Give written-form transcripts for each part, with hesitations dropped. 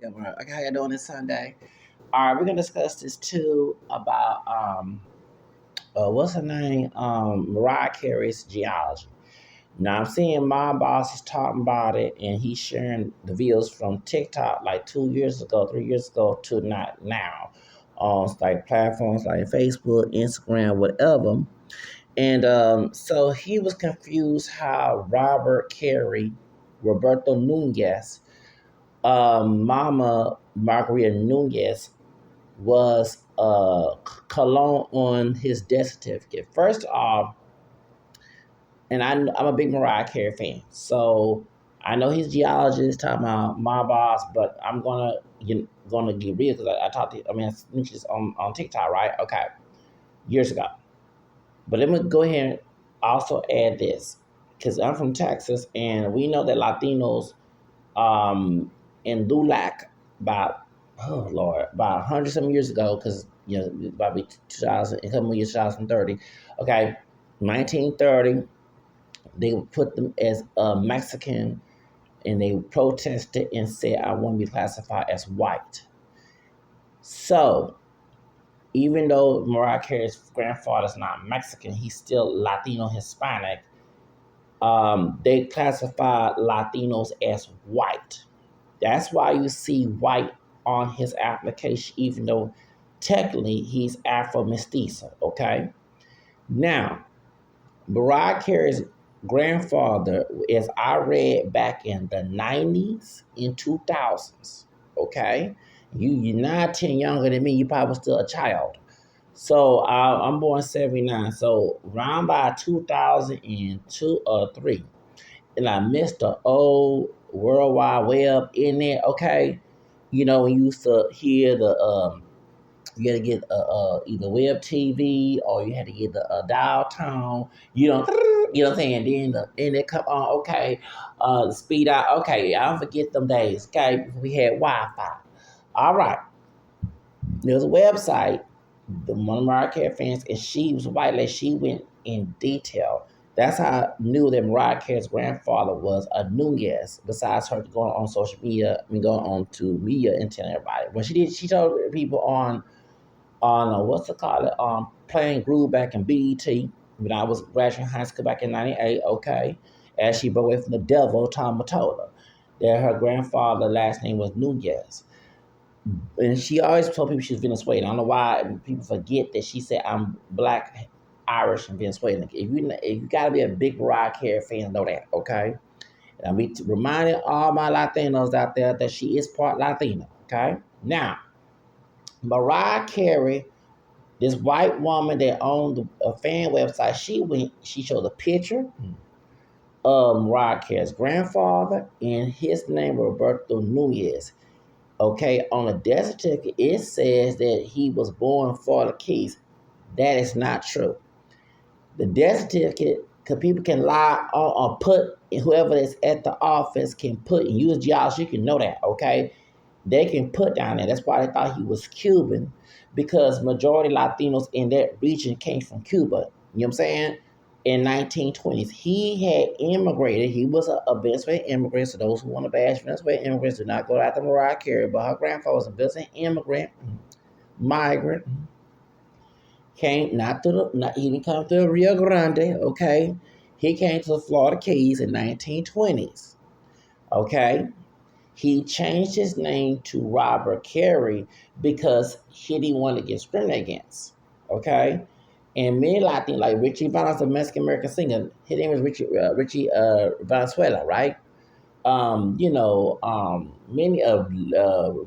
Good morning. Okay, how you doing this Sunday? All right, we're gonna discuss this too about what's her name? Mariah Carey's Genealogy. Now I'm seeing Morboss is talking about it, and he's sharing the videos from TikTok like 2 years ago, 3 years ago to not now, on like platforms like Facebook, Instagram, whatever. And so he was confused how Robert Carey, Roberto Nunez, Mama Margarita Nunez was cologne on his death certificate. First off, and I'm a big Mariah Carey fan, so I know his geologist talking about my boss, but I'm gonna get real because I talked to I mentioned this on TikTok, right? Okay, years ago. But let me go ahead and also add this because I'm from Texas, and we know that Latinos um, in Dulac about about 100 some years ago, because probably 2000, a couple of years 2030. Okay, 1930, they put them as a Mexican, and they protested and said, "I want to be classified as white." So even though Mariah Carey's grandfather is not Mexican, he's still Latino Hispanic. They classify Latinos as white. That's why you see white on his application, even though technically he's Afro mestizo. Okay. Now, Mariah Carey's grandfather, as I read back in the 90s and 2000s. Okay. You're not 10 younger than me. You probably was still a child. So I'm born 79. So around by 2002 or 3, and I missed the old World Wide Web in there. Okay, when you used to hear you had to get either web TV or you had to get the dial tone. You know what I'm saying? Then it come on. Okay, the speed out. Okay, I don't forget them days. Okay, we had Wi-Fi. All right, there's a website. The one of Mariah Carey fans, and she was white. Like she went in detail. That's how I knew that Mariah Carey's grandfather was a Nunez. Besides her going on social media, going on to media and telling everybody. When she told people on what's it called? Playing Groove back in BET when I was graduating high school back in '98. Okay, as she broke away from the devil, Tom told her that her grandfather last name was Nunez. And she always told people she's Venezuelan. I don't know why people forget that she said I'm black, Irish, and Venezuelan. If you gotta be a big Mariah Carey fan, know that, okay? And I'm reminding all my Latinos out there that she is part Latina, okay? Now, Mariah Carey, this white woman that owned a fan website, she showed a picture of Mariah Carey's grandfather, and his name Roberto Nunez. Okay, on the death certificate, it says that he was born for the Keys. That is not true. The death certificate, because people can lie or put, whoever is at the office can put, and use geology, you can know that, okay? They can put down there. That's why they thought he was Cuban, because majority Latinos in that region came from Cuba. You know what I'm saying? In 1920s, he had immigrated. He was a Venezuelan immigrant. So those who want to bash Venezuelan immigrants do not go after Mariah Carey. But her grandfather was a Venezuelan immigrant, migrant. Came he didn't come to Rio Grande. Okay, he came to the Florida Keys in 1920s. Okay, he changed his name to Robert Carey because he didn't want to get discriminated against. Okay, and many Latinos, like Richie Valens, a Mexican American singer, his name is Richie Valenzuela, right? Many of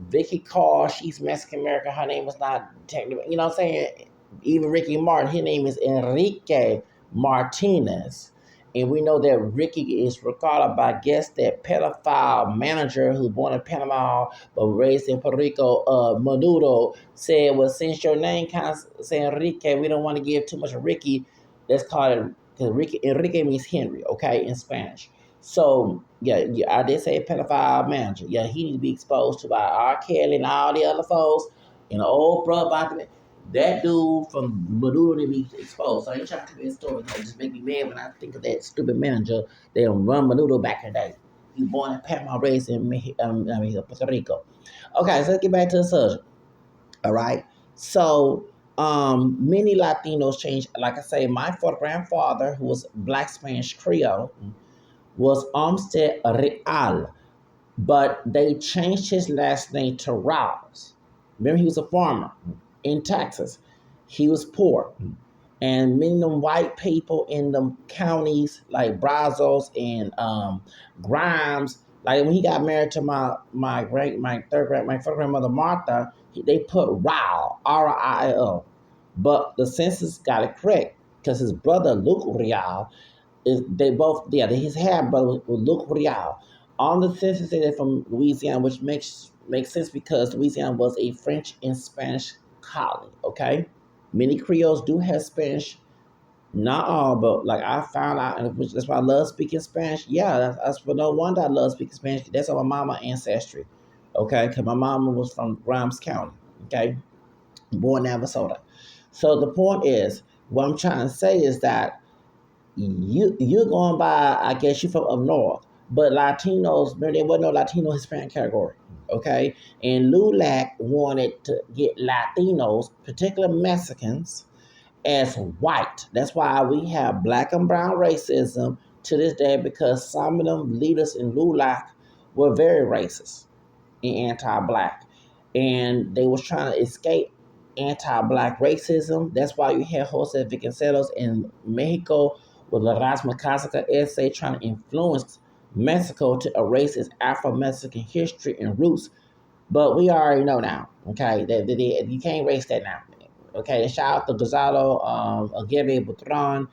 Vicky Carr, she's Mexican American. Her name was not technically, you know what I'm saying? Even Ricky Martin, his name is Enrique Martinez. And we know that Ricky is regarded by guests that pedophile manager who born in Panama but raised in Puerto Rico, Maduro, said, well, since your name kind of say Enrique, we don't want to give too much of Ricky. Let's call it, because Enrique means Henry, okay, in Spanish. So, yeah, I did say pedophile manager. Yeah, he need to be exposed to by R. Kelly and all the other folks. And the old bro about that dude from Maduro to be exposed. So I ain't trying to tell you a story. It just make me mad when I think of that stupid manager that run Maduro back in the day. He was born in Panama, raised in Puerto Rico. Okay, so let's get back to the subject. All right. So many Latinos changed. Like I say, my grandfather, who was Black Spanish Creole, was Olmsted Real, but they changed his last name to Rouse. Remember, he was a farmer in Texas. He was poor. And many of them white people in the counties like Brazos and Grimes, like when he got married to my first grandmother Martha, they put Rao, Rial, but the census got it correct because his brother Luke Rial is they both his half brother was Luke Rial. On the census say they're from Louisiana, which makes sense because Louisiana was a French and Spanish colony. Okay, many Creoles do have Spanish, not all, but like I found out, and that's why I love speaking Spanish. Yeah, that's for no wonder I love speaking Spanish. That's on my mama ancestry, okay? Because my mama was from Grimes County, okay, born in Minnesota. So the point is, what I'm trying to say is that you're going by, I guess you from up north, but Latinos, remember there wasn't no Latino Hispanic category, okay? And LULAC wanted to get Latinos, particularly Mexicans, as white. That's why we have black and brown racism to this day because some of them leaders in LULAC were very racist and anti-black, and they was trying to escape anti-black racism. That's why you have Jose Vicencelos in Mexico with La Raza Macasaca essay trying to influence Mexico to erase its Afro-Mexican history and roots, but we already know now, okay, that you can't erase that now. Okay, shout out to Gonzalo Aguirre Butron.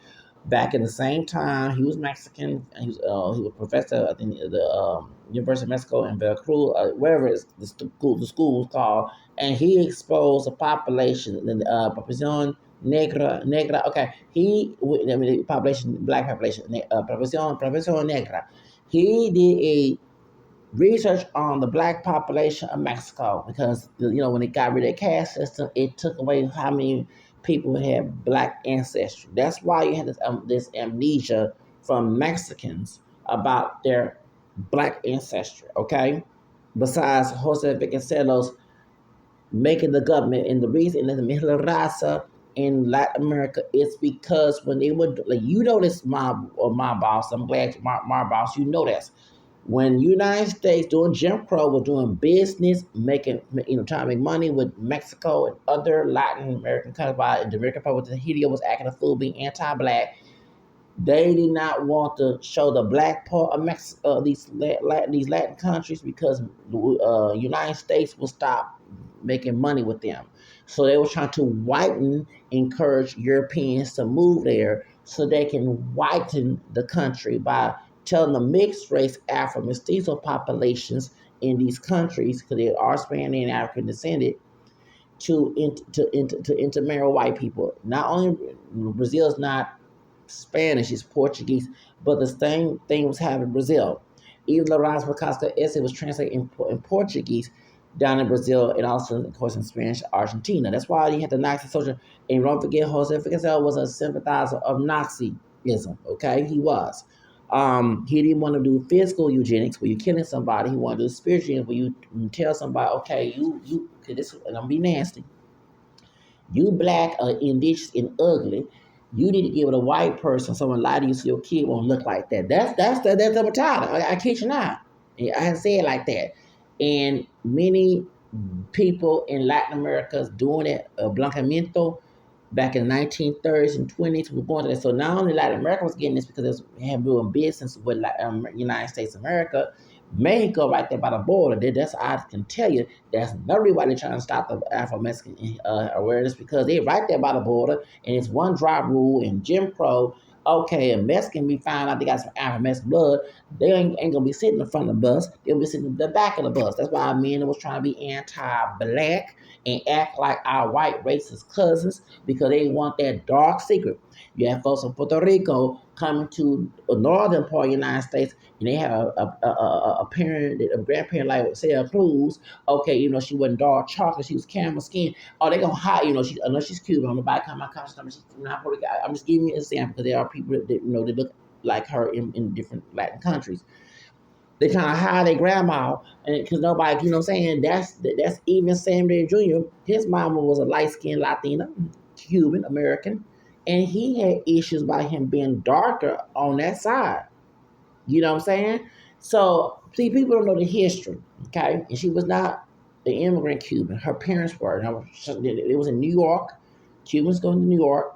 Back in the same time, he was Mexican. He was a professor at the University of Mexico in Veracruz, wherever it's the school was called, and he exposed the population, the population negra. Okay, the population, black population, population negra. He did a research on the black population of Mexico because when they got rid of the caste system, it took away how many people had black ancestry. That's why you had this amnesia from Mexicans about their black ancestry. Okay, besides Jose Vicencelos making the government, and the reason in the Mihla Raza in Latin America is because when they would, like, this mob or my boss, I'm glad my boss, this. When United States during Jim Crow was doing business, making trying to make money with Mexico and other Latin American countries, while the Dominican Republic, Hitler was acting a fool, being anti-black, they did not want to show the black part of Mexico, these Latin countries, because United States will stop making money with them. So they were trying to encourage Europeans to move there so they can whiten the country by telling the mixed race Afro mestizo populations in these countries, because they are Spanish and African descended, to intermarry white people. Not only Brazil's not Spanish, it's Portuguese, but the same thing was happening in Brazil. Even the Rise of Costa essay was translated in Portuguese down in Brazil, and also, of course, in Spanish, Argentina. That's why you had the Nazi soldier. And don't forget, Jose Figueroa was a sympathizer of Nazism. Okay, he was. He didn't want to do physical eugenics where you're killing somebody. He wanted to do spiritual eugenics where you tell somebody, okay, you, this, and I'm be nasty. You black or indigenous and ugly. You need to give it a white person. Someone lie to you so your kid won't look like that. That's the title. I kid you not. I say it like that. And many people in Latin America is doing it. Blancamiento back in the 1930s and 20s was going to that. So not only Latin America was getting this because they had doing business with United States of America, Mexico right there by the border. That's I can tell you that's nobody why they're trying to stop the Afro-Mexican awareness, because they're right there by the border, and it's one drop rule in Jim Crow. Okay, a Mexican be found out they got some Afro-Mexican blood, they ain't gonna be sitting in front of the bus. They'll be sitting in the back of the bus. That's why men was trying to be anti-black and act like our white racist cousins because they want that dark secret. You have folks from Puerto Rico coming to the northern part of the United States, and they have a parent, a grandparent like Sarah Cruz. Okay, she wasn't dark chocolate, she was camel skin. Oh, they gonna hide, I know she's Cuban. I'm about to come my conscious number. She's not Puerto Rican. I'm just giving you an example because there are people that they look like her in different Latin countries. They trying to hide their grandma, and because nobody, you know what I'm saying? That's even Samuel Jr. His mama was a light skinned Latina, Cuban American, and he had issues by him being darker on that side. You know what I'm saying? So see, people don't know the history, okay? And she was not the immigrant Cuban. Her parents were. Now, it was in New York. Cubans going to New York,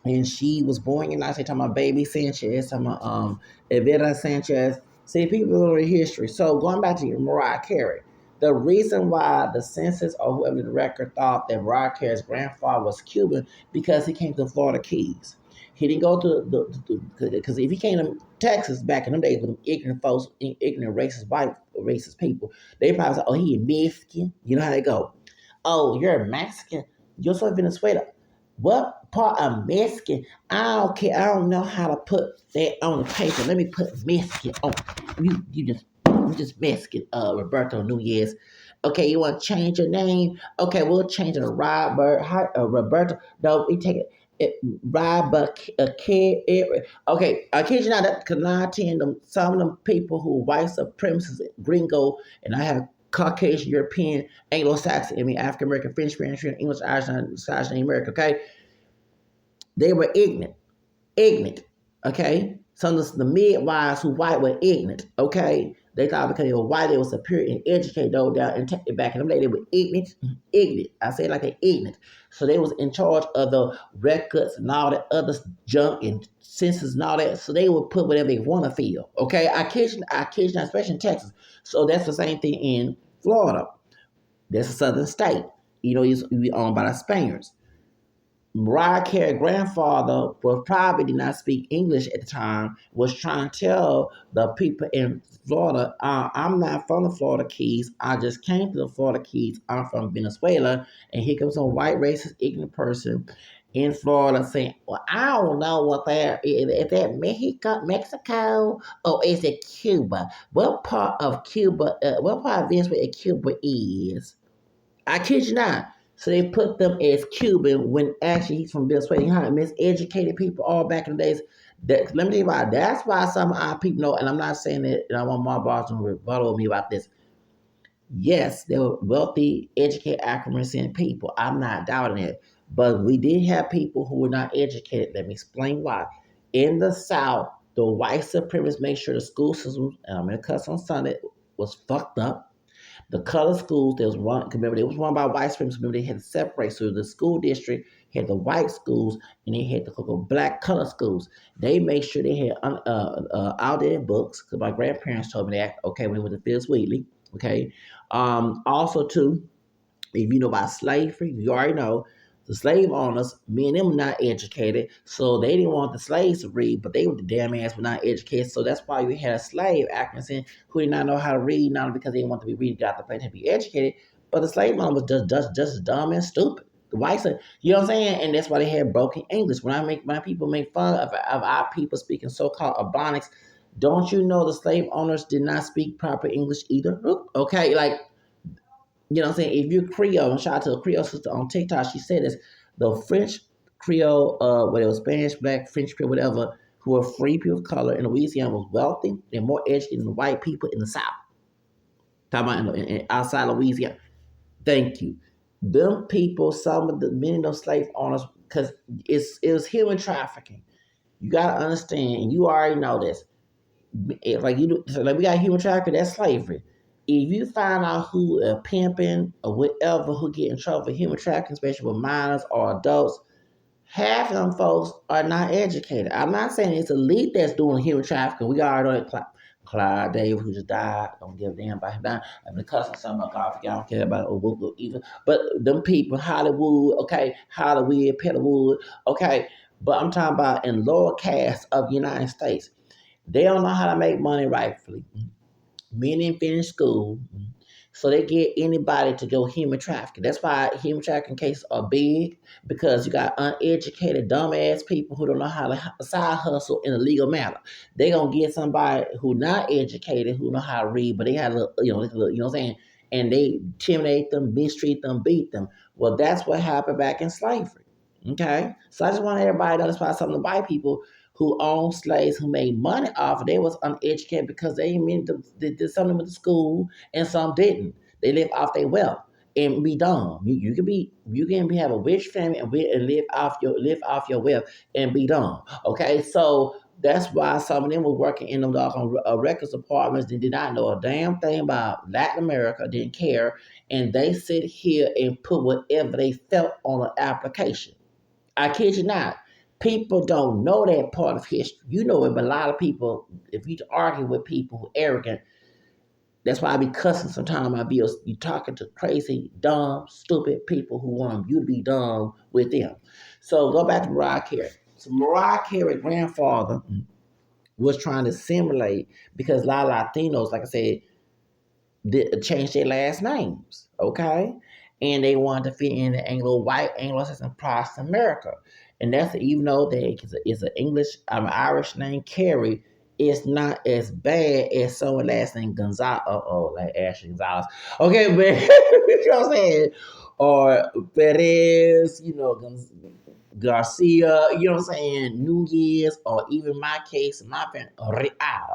and she was born in, I say, talking about Baby Sanchez, talking about Evita Sanchez. See, people know the history. So going back to Mariah Carey, the reason why the census or whoever the record thought that Mariah Carey's grandfather was Cuban because he came to the Florida Keys. He didn't go to the because if he came to Texas back in them days with them ignorant folks, ignorant racist white racist people, they probably said, "Oh, he Mexican." You know how they go. "Oh, you're a Mexican. You're from Venezuela." What part of Mexican? I don't care. I don't know how to put that on the paper. Let me put Mexican on. You just Mexican. Roberto Nunez. Okay, you want to change your name? Okay, we'll change it to Robert. Roberto. No, we take it. Robert. Okay, I kid you not. That because 9, 10, some of them people who white supremacists, gringo, and I have Caucasian, European, Anglo-Saxon, I mean African American, French, Spanish, English, Irish, Scottish, and American. Okay, they were ignorant. Okay, some of the midwives who white were ignorant. Okay, they thought because they were white they were superior and educated. Though down and back in them days they were ignorant. I say it like they ignorant. So they was in charge of the records and all that other junk and census and all that. So they would put whatever they want to feel. Okay, I kid you not, especially in Texas. So that's the same thing in Florida. That's a southern state. You know, it's owned by the Spaniards. Mariah Carey's grandfather was probably did not speak English at the time, was trying to tell the people in Florida, I'm not from the Florida Keys. I just came to the Florida Keys. I'm from Venezuela. And here comes some white racist ignorant person in Florida saying, well, I don't know what that is that Mexico, or is it Cuba? What part of Cuba, what part of Venezuela Cuba is? I kid you not. So they put them as Cuban when actually he's from Venezuela. You know how miseducated people all back in the days. Let me tell you about it. That's why some of our people know, and I'm not saying that and I want Morboss to rebuttal me about this. Yes, they were wealthy, educated, African people. I'm not doubting it. But we did have people who were not educated. Let me explain why. In the South, the white supremacists made sure the school system, and I'm going to cuss on Sunday, was fucked up. The color schools, there was one, remember, they was run by white supremacists. Remember, they had to separate. So the school district had the white schools and they had the black color schools. They made sure they had outdated books, because my grandparents told me that, okay, when we went to Phyllis Wheatley, okay. Also, too, if you know about slavery, you already know the slave owners, me and them were not educated, so they didn't want the slaves to read, but they were the damn ass were not educated. So that's why you had a slave acting who did not know how to read, not because they didn't want to be reading, got the place to be educated, but the slave owner was just as dumb and stupid. The whites, you know what I'm saying, and that's why they had broken English. When people make fun of our people speaking so-called Ebonics, don't you know the slave owners did not speak proper English either? Okay, like you know what I'm saying? If you're Creole, and shout out to a Creole sister on TikTok, she said this, the French Creole, whether it was Spanish, Black, French Creole, whatever, who were free people of color in Louisiana was wealthy and more educated than the white people in the South. Talking about outside Louisiana. Thank you. Them people, some of the many of those slave owners, because it was human trafficking. You gotta understand, and you already know this. Like we got human trafficking, that's slavery. If you find out who a pimping or whatever who get in trouble for human trafficking, especially with minors or adults, half of them folks are not educated. I'm not saying it's elite that's doing human trafficking. We already know that Clyde Davis, who just died, don't give a damn about him dying. I've been cussing some of God, I don't care about it, even. But them people, Hollywood, okay, Hollywood, Petterwood, okay. But I'm talking about in lower caste of the United States. They don't know how to make money rightfully. Men didn't finish school. So they get anybody to go human trafficking. That's why human trafficking cases are big, because you got uneducated, dumbass people who don't know how to side hustle in a legal manner. They gonna get somebody who not educated, who know how to read, but they had you know what I'm saying, and they intimidate them, mistreat them, beat them. Well, that's what happened back in slavery. Okay, so I just want everybody to know that's why some of the white people who owned slaves who made money off it, they was uneducated because they meant some of them went to school and some didn't. They live off their wealth and be dumb. You can have a rich family and live off your wealth and be dumb. Okay, so that's why some of them were working in them doggone records departments. They did not know a damn thing about Latin America, didn't care, and they sit here and put whatever they felt on an application. I kid you not. People don't know that part of history. You know it, but a lot of people, if you argue with people who are arrogant, that's why I be cussing sometimes. I be you talking to crazy, dumb, stupid people who want you to be dumb with them. So go back to Mariah Carey. So Mariah Carey's grandfather was trying to simulate because a lot of Latinos, like I said, changed their last names, okay? And they wanted to fit in the white Anglo-Saxon Protestant America. And that's even though it's an Irish name, Carey, it's not as bad as someone last name Gonzalez, like Ashley Gonzalez. Okay, but you know what I'm saying? Or Perez, Garcia, you know what I'm saying? Nunez, or even my case, my friend, Real,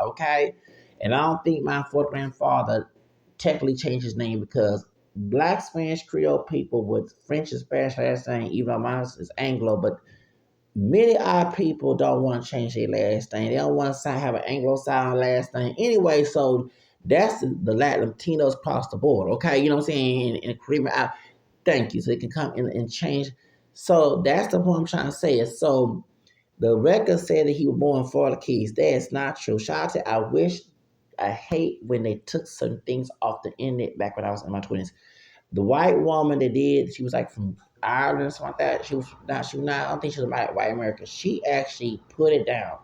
okay? And I don't think my fourth grandfather technically changed his name because Black Spanish Creole people with French and Spanish last name, even though mine is Anglo, but many odd people don't want to change their last name. They don't want to have an Anglo sound last name anyway. So that's the Latinos across the board. Okay, you know what I'm saying? And Caribbean out. Thank you. So it can come in and change. So that's the point I'm trying to say. So the record said that he was born in Florida Keys. That's not true. Shout out to I hate when they took certain things off the internet back when I was in my 20s. The white woman that did, she was like from Ireland or something like that. I don't think she was white American. She actually put it down.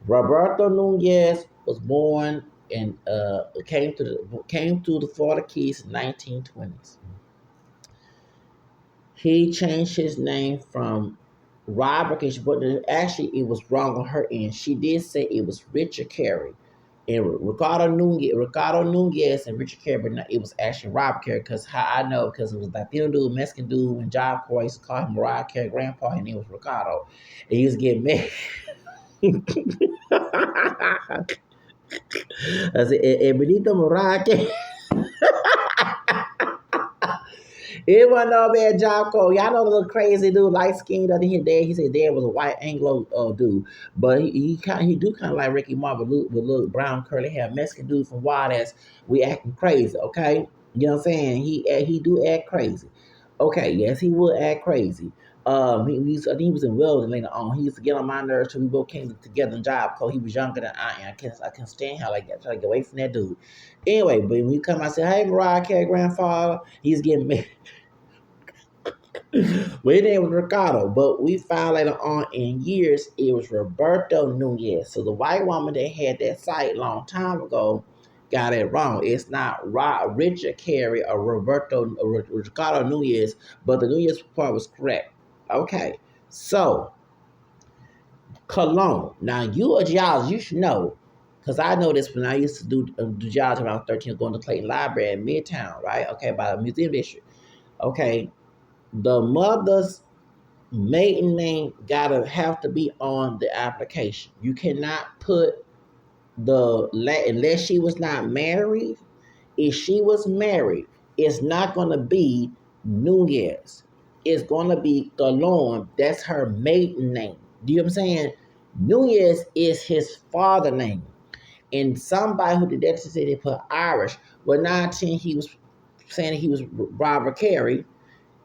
Roberto Nunez was born and came to the Florida Keys in 1920s. He changed his name from Robert, but actually it was wrong on her end. She did say it was Richard Carey. And Ricardo Nunez and Richard Carey, but it was actually Robert Carey. Because how I know, because it was Latino dude, Mexican dude, and Job Corps used to call him Mariah Carey grandpa, and it was Ricardo. And he was getting married. I said, Benito Mariah Carey. It wasn't no bad Jocko. Y'all know the little crazy dude, light skinned. I think his dad. He said dad was a white Anglo dude, but he do kind of like Ricky Martin with little brown curly hair, Mexican dude from Wild Ass. We acting crazy, okay? You know what I'm saying? He do act crazy. Okay, yes, he would act crazy. I think he was in Weldon later on. He used to get on my nerves till we both came together in job because he was younger than I am. I can't stand how like that. Try to get away from that dude. Anyway, but when you come, I said, "Hey, Mariah Carey grandfather," he's getting me. Well, his name was Ricardo, but we found later on in years it was Roberto Nunez. So the white woman that had that site a long time ago got it wrong. It's not Richard Carey or Ricardo Nunez, but the Nunez part was correct. Okay, so Cologne. Now you a geologist, you should know, because I know this when I used to do geology when I was 13, going to Clayton Library in Midtown, right? Okay, by the museum district. Okay, the mother's maiden name gotta have to be on the application. You cannot put unless she was not married. If she was married, it's not gonna be Nunez. It's gonna be Galon. That's her maiden name. Do you know what I'm saying? Nunez is his father name. And somebody who did that said they put Irish. Well, 19 he was saying he was Robert Carey,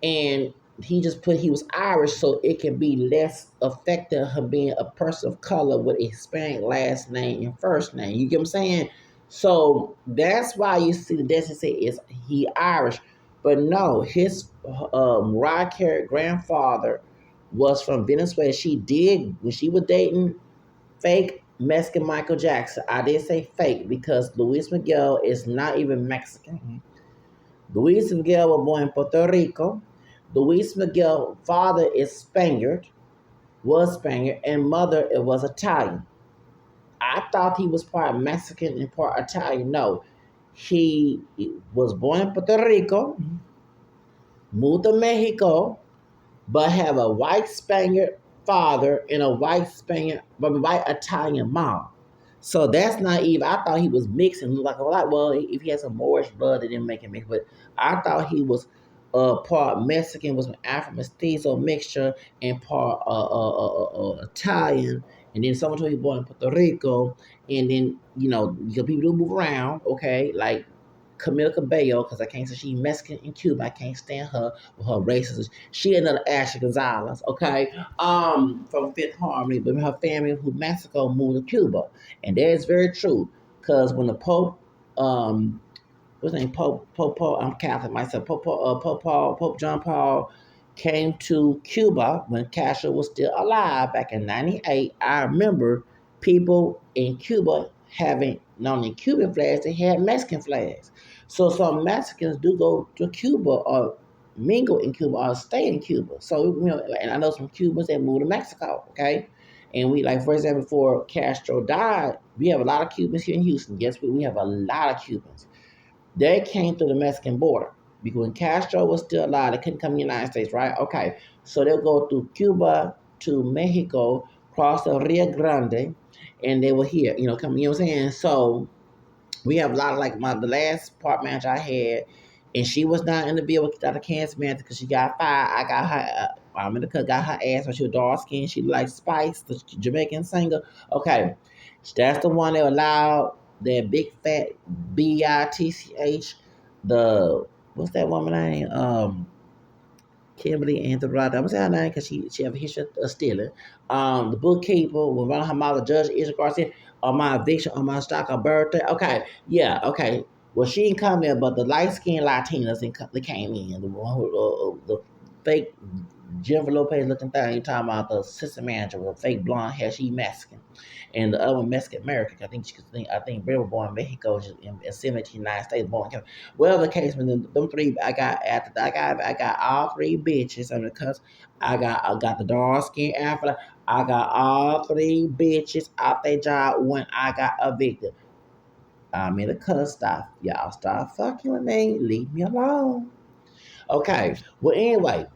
and he was Irish, so it can be less effective her being a person of color with a Hispanic last name and first name. You get what I'm saying? So that's why you see the destination say is he Irish, but no, his Mariah Carey grandfather was from Venezuela. She did when she was dating fake Mexican Michael Jackson. I did say fake because Luis Miguel is not even Mexican. Luis Miguel was born in Puerto Rico. Luis Miguel father is was Spaniard, and mother was Italian. I thought he was part Mexican and part Italian. No, he was born in Puerto Rico, moved to Mexico, but have a white Spaniard father and a white Spaniard, but a white Italian mom. So that's naive. I thought he was mixing. Like a lot. Well, if he had some Moorish blood, it didn't make him mix. But I thought he was part Mexican, was an Afro mestizo mixture, and part Italian. And then someone told me he was born in Puerto Rico. And then people do move around. Okay, like Camila Cabello, because I can't say she's Mexican in Cuba. I can't stand her with her racism. She another Ashley Gonzalez, okay, from Fifth Harmony, but her family from Mexico moved to Cuba, and that is very true. Because when the Pope, what's his name, Pope, I'm Catholic myself, Pope John Paul came to Cuba when Castro was still alive back in '98. I remember people in Cuba having not only Cuban flags, they had Mexican flags. So some Mexicans do go to Cuba or mingle in Cuba or stay in Cuba. So and I know some Cubans that moved to Mexico. Okay, and we like for example, before Castro died, we have a lot of Cubans here in Houston. Guess what? We have a lot of Cubans. They came through the Mexican border because when Castro was still alive, they couldn't come to the United States, right? Okay, so they'll go through Cuba to Mexico, cross the Rio Grande, and they were here. Come. You know what I'm saying? So we have a lot of like the last part manager I had, and she was not in the bill with the cancer manager because she got fired. I got her. I'm in the cut. Got her ass when she was dark skinned. She like Spice, the Jamaican singer. Okay, that's the one that allowed that big fat bitch. The what's that woman name? Kimberly Anthony. I'm saying her name because she have a history of stealing. The bookkeeper, when one of her mother, Judge Israel Garcia, on my eviction, on my stock, her birthday. Okay, yeah, okay. Well, she didn't come in, but the light skinned Latinas they came in. The one who, the fake Jennifer Lopez looking thing, you talking about the assistant manager with fake blonde hair, she Mexican. And the other one Mexican American. I think they were born in Mexico and sent to the United States born. Whatever the case, when them three I got all three bitches. I mean, because I got the dark skin Afro. I got all three bitches out their job when I got evicted. I'm in the cuss stuff. Y'all stop fucking with me. Leave me alone. Okay. Well, anyway,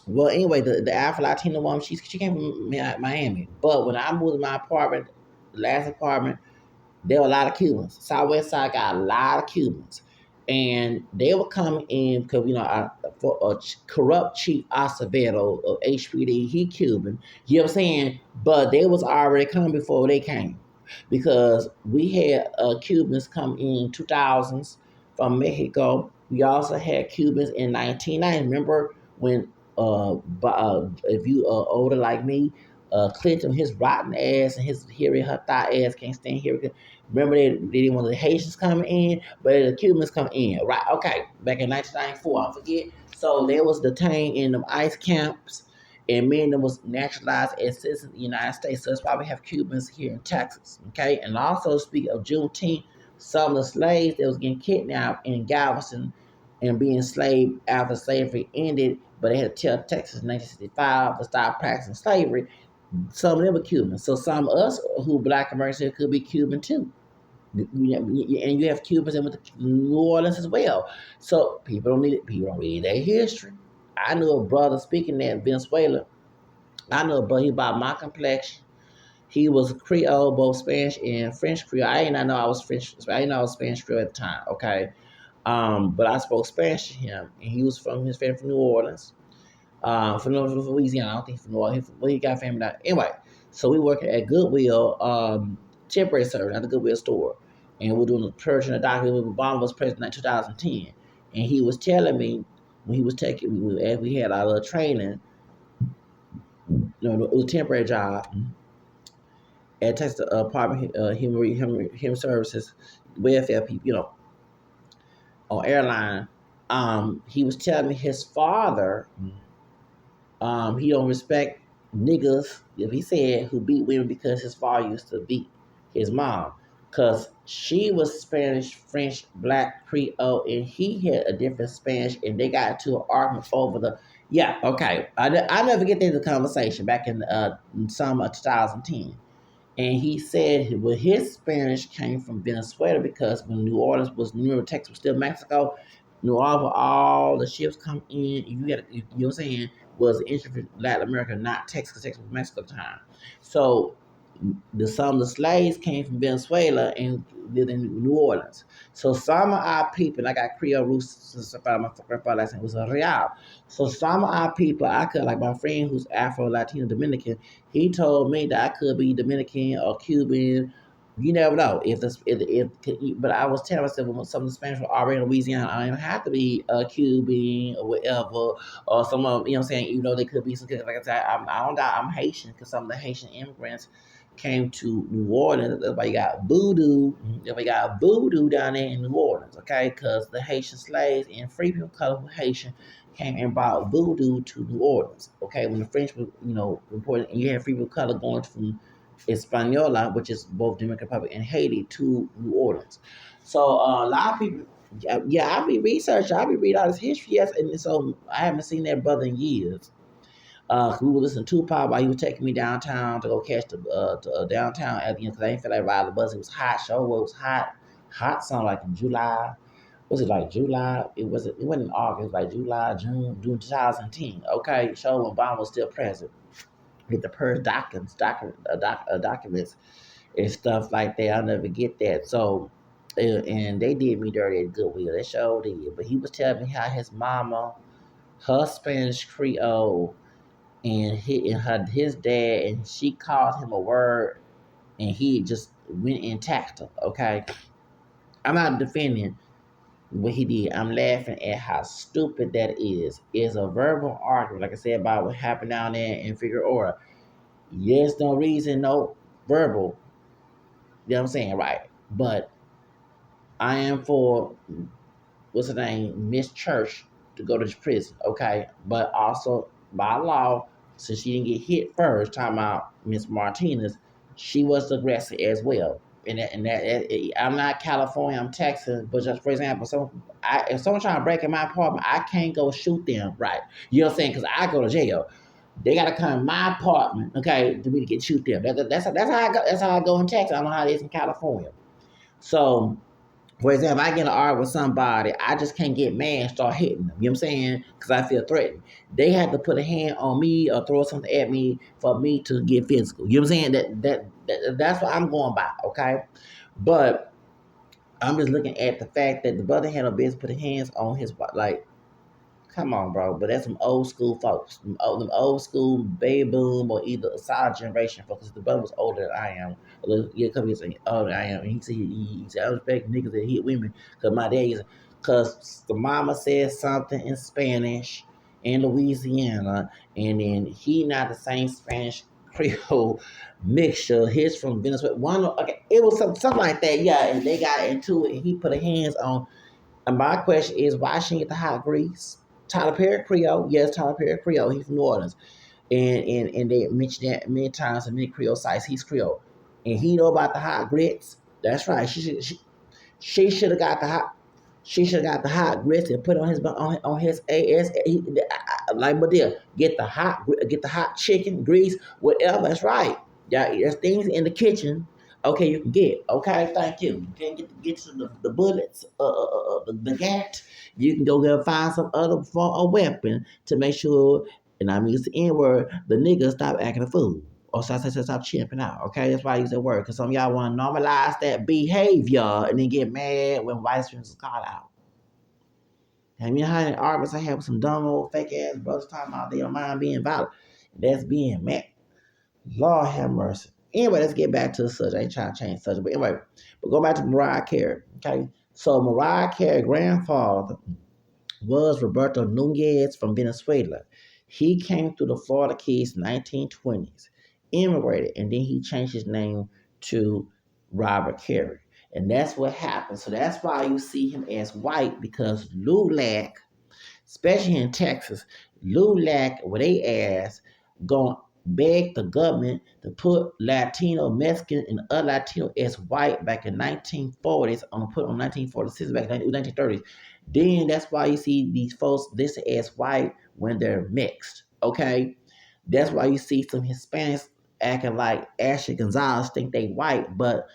the Afro Latina woman, she came from Miami. But when I moved to my apartment, the last apartment, there were a lot of Cubans. Southwest Side got a lot of Cubans. And they would come in because, for a corrupt chief Acevedo of HPD, he Cuban. You know what I'm saying? But they was already coming before they came. Because we had Cubans come in 2000s from Mexico. We also had Cubans in 1990. Remember when, if you are older like me, Clinton, his rotten ass and his hairy her thigh ass can't stand here. Remember they didn't want the Haitians coming in, but the Cubans come in. Right, okay. Back in 1994, I forget. So they was detained in the ICE camps, and many of them was naturalized as citizens of the United States. So that's why we have Cubans here in Texas. Okay, and also speak of Juneteenth, some of the slaves that was getting kidnapped in Galveston and being enslaved after slavery ended, but they had to tell Texas in 1965 to stop practicing slavery. Some of them were Cuban. So some of us who black Americans could be Cuban too. And you have Cubans in with New Orleans as well. So people don't read their history. I knew a brother speaking there in Venezuela. I know a brother, he about my complexion. He was Creole, both Spanish and French Creole. I did not know I was French. I didn't know I was Spanish Creole at the time. Okay, but I spoke Spanish to him, and he was from his family from New Orleans. From Louisiana. I don't think from New Orleans. Well, he got family down. Anyway, so we working at Goodwill, temporary service at the Goodwill store. And we're doing the purge and the document. Obama was president in 2010. And he was telling me when he was as we had our little training, it was a temporary job at Texas Department Human Services, welfare people, on airline. He was telling me his father, he don't respect niggas, if he said, who beat women because his father used to beat his mom. Because she was Spanish, French, Black, Creole, and he had a different Spanish, and they got into an argument over the. Yeah, okay. I never get into the conversation back in summer of 2010. And he said his Spanish came from Venezuela because when New Orleans was, Texas was still Mexico, New Orleans, where all the ships come in. You got, you know what I'm saying? Was an entry for Latin America, not Texas, because Texas was Mexico at the time. So some of the slaves came from Venezuela and lived in New Orleans. So some of our people, and I got Creole roots since my grandfather last name was a Real. So some of our people, I could, like my friend who's Afro Latino Dominican, he told me that I could be Dominican or Cuban. You never know if this, but I was telling myself when some of the Spanish were already in Louisiana, I don't have to be a Cuban or whatever, or some of, you know what I'm saying, you know, they could be some, like I said, I don't doubt I'm Haitian, because some of the Haitian immigrants came to New Orleans. That's why you got voodoo. That's why you got voodoo down there in New Orleans, okay? Because the Haitian slaves and free people, colorful Haitian, came and brought voodoo to New Orleans, okay? When the French were, you know, reported, and you had free people of color going from Hispaniola, which is both Dominican Republic and Haiti, to New Orleans. So a lot of people, yeah, I be researching, I be reading all this history, yes, and so I haven't seen that brother in years. We were listening to Tupac while he was taking me downtown to go catch the downtown at the end, because I didn't feel like riding the bus. It was hot. Show it was hot. Hot sound like in July. Was it like July? It wasn't in August. It was like July, June 2010. Okay, show when Obama was still president. With the purge documents and stuff like that. I'll never get that. So, and they did me dirty at Goodwill. They showed did. But he was telling me how his mama, her Spanish Creole, and his dad, and she called him a word, and he just went and taxed her. Okay, I'm not defending what he did. I'm laughing at how stupid that is. It's a verbal argument, like I said, about what happened down there in Figure Order. Yes, no reason, no verbal. You know what I'm saying, right? But I am for, what's her name, Miss Church, to go to prison, okay? But also by law, since she didn't get hit first, talking about Miss Martinez, she was the aggressor as well. I'm not California, I'm Texas, but just for example, if someone trying to break in my apartment, I can't go shoot them, right? You know what I'm saying? Because I go to jail. They gotta come in my apartment, okay, to me to get shoot them. That's how I go. That's how I go in Texas. I don't know how it is in California. So for example, I get in an argument with somebody, I just can't get mad and start hitting them. You know what I'm saying? Because I feel threatened. They have to put a hand on me or throw something at me for me to get physical. You know what I'm saying? That's what I'm going by, okay? But I'm just looking at the fact that the brother had no business putting hands on his, like, come on, bro. But that's some old school folks. Them old school baby boom or either a solid generation folks. The brother was older than I am. A little, yeah, a couple years older than I am. And he said, I respect niggas that hit women. Because my dad is, because the mama said something in Spanish in Louisiana. And then he not the same Spanish Creole mixture. His from Venezuela. Okay, it was something like that. Yeah, and they got into it. And he put his hands on. And my question is, why she get the hot grease? Tyler Perry Creole, yes, Tyler Perry Creole. He's from New Orleans, and they mentioned that many times in many Creole sites. He's Creole, and he know about the hot grits. That's right. She should have got the hot. She should have got the hot grits and put it on his AS. Like but there, get the hot chicken grease, whatever. That's right. Yeah, there's things in the kitchen. Okay, you can get. Okay, thank you. You can't get to the bullets, the gat. You can go there and find some other form of weapon to make sure. And I use the N word. The niggas stop acting a fool or stop chimping out. Okay, that's why I use that word, because some of y'all want to normalize that behavior and then get mad when vice is called out. And you know how in arguments I have some dumb old fake ass brothers talking about they don't mind being violent. That's being mad. Lord have mercy. Anyway, let's get back to the subject. I ain't trying to change the subject, but anyway, but go back to Mariah Carey. Okay, so Mariah Carey's grandfather was Roberto Nunez from Venezuela. He came through the Florida Keys in the 1920s, immigrated, and then he changed his name to Robert Carey. And that's what happened. So that's why you see him as white, because LULAC, especially in Texas, LULAC, where they ask, going beg the government to put Latino, Mexican, and other Latino as white back in 1940s. I'm gonna put on 1946 back in 1930s. Then that's why you see these folks listed as white when they're mixed. Okay, that's why you see some Hispanics acting like Ashley Gonzalez think they white, but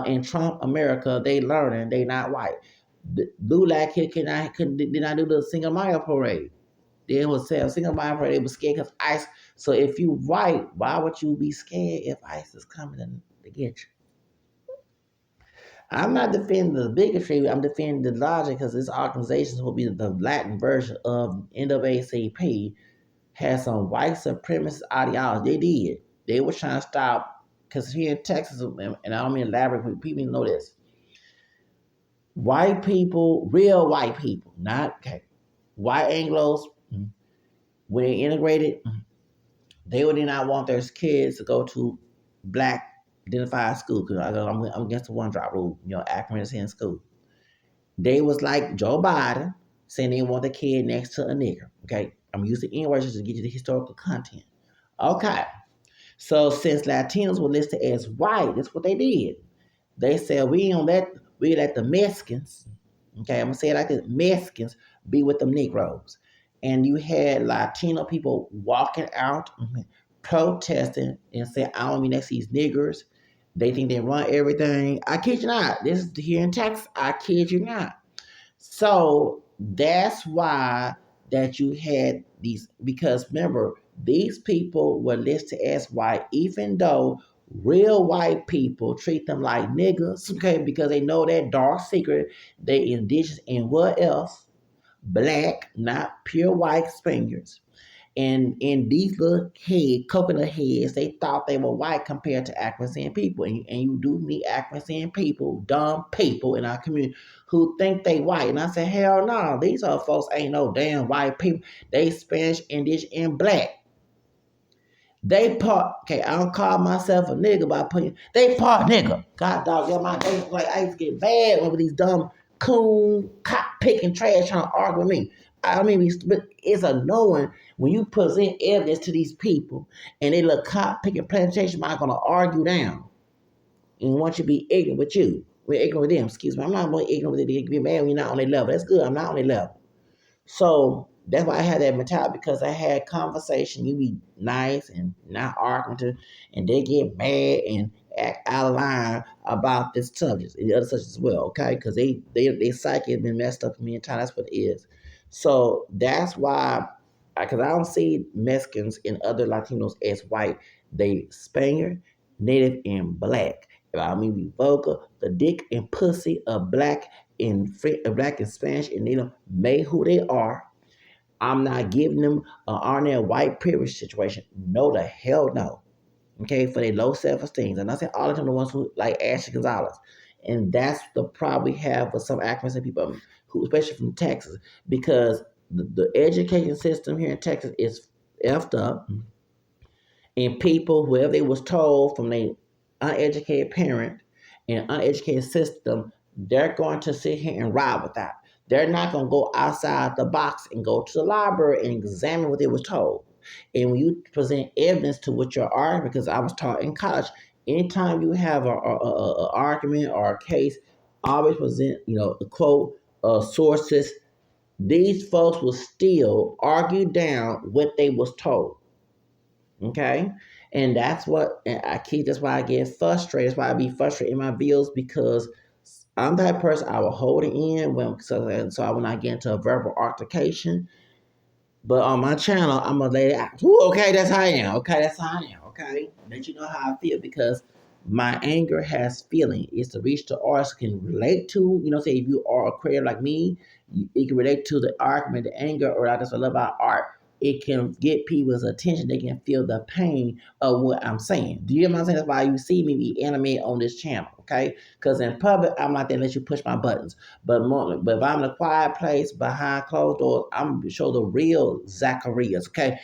in Trump America they learning they not white. The blue black kid did not do the Single Mile parade. They would say a Single Mile parade. They were scared because ICE. So if you white, why would you be scared if ICE is coming to get you? I'm not defending the bigotry. I'm defending the logic because this organization will be the Latin version of NAACP has some white supremacist ideology. They did. They were trying to stop because here in Texas, and I don't mean elaborate, but people know this. White people, real white people, not okay, white Anglos, when they integrated, they would not want their kids to go to black identified school because I'm against the one drop rule. African in school. They was like Joe Biden saying they want the kid next to a nigger. Okay, I'm using English just to get you the historical content. Okay, so since Latinos were listed as white, that's what they did. They said we let the Mexicans, okay, I'm gonna say it like this, Mexicans be with them Negroes. And you had Latino people walking out, protesting and saying, I don't mean next to these niggers. They think they run everything. I kid you not. This is here in Texas. I kid you not. So that's why that you had these, because remember, these people were listed as white, even though real white people treat them like niggas, okay, because they know that dark secret, they indigenous and what else? Black, not pure white Spaniards. And in these little coconut heads, they thought they were white compared to African people. And you do meet African people, dumb people in our community who think they white. And I said, hell no, these other folks ain't no damn white people. They Spanish, Indian, and black. They part, okay, I don't call myself a nigga by putting, they part nigga. God dog, yeah, my days, like, I used to get bad over these dumb coon, cop picking trash trying to argue with me. I mean, but it's annoying when you present evidence to these people and they look cop picking plantation might gonna argue down and want you to be ignorant with you. We're ignorant with them, excuse me. I'm not more ignorant with it. They get mad when you're not on their level. That's good. I'm not on their level. So that's why I had that mentality because I had conversation. You be nice and not arguing to, and they get mad and act out of line about this subject and the other subjects as well. Okay, because they psyche has been messed up for me in time. That's what it is. So that's why, because I don't see Mexicans and other Latinos as white. They Spaniard, Native, and Black. If I mean be vocal, the dick and pussy of black and Spanish and Native made who they are. I'm not giving them an honorary white privilege situation. No, the hell no. Okay, for their low self-esteem. And I say all of them the ones who like Ashley Gonzalez. And that's the problem we have with some African people who, especially from Texas, because the education system here in Texas is effed up. And people, whoever they was told from their uneducated parent and uneducated system, they're going to sit here and ride with that. They're not going to go outside the box and go to the library and examine what they was told. And when you present evidence to what your argument, because I was taught in college, anytime you have a argument or a case, always present, the quote, sources. These folks will still argue down what they was told. Okay, and that's why I get frustrated. That's why I be frustrated in my bills because I'm that person I will hold it in so I will not get into a verbal altercation. But on my channel, I'm gonna lay it out. Ooh, okay, that's how I am. Okay, that's how I am. Okay, let you know how I feel because my anger has feeling. It's to reach the artist can relate to. Say if you are a creator like me, you can relate to the argument, the anger, or I just love about art. It can get people's attention. They can feel the pain of what I'm saying. Do you get what I'm saying? That's why you see me be animated on this channel. Okay, because in public, I'm not there to let you push my buttons. But if I'm in a quiet place behind closed doors, I'm gonna show the real Zacharias. Okay,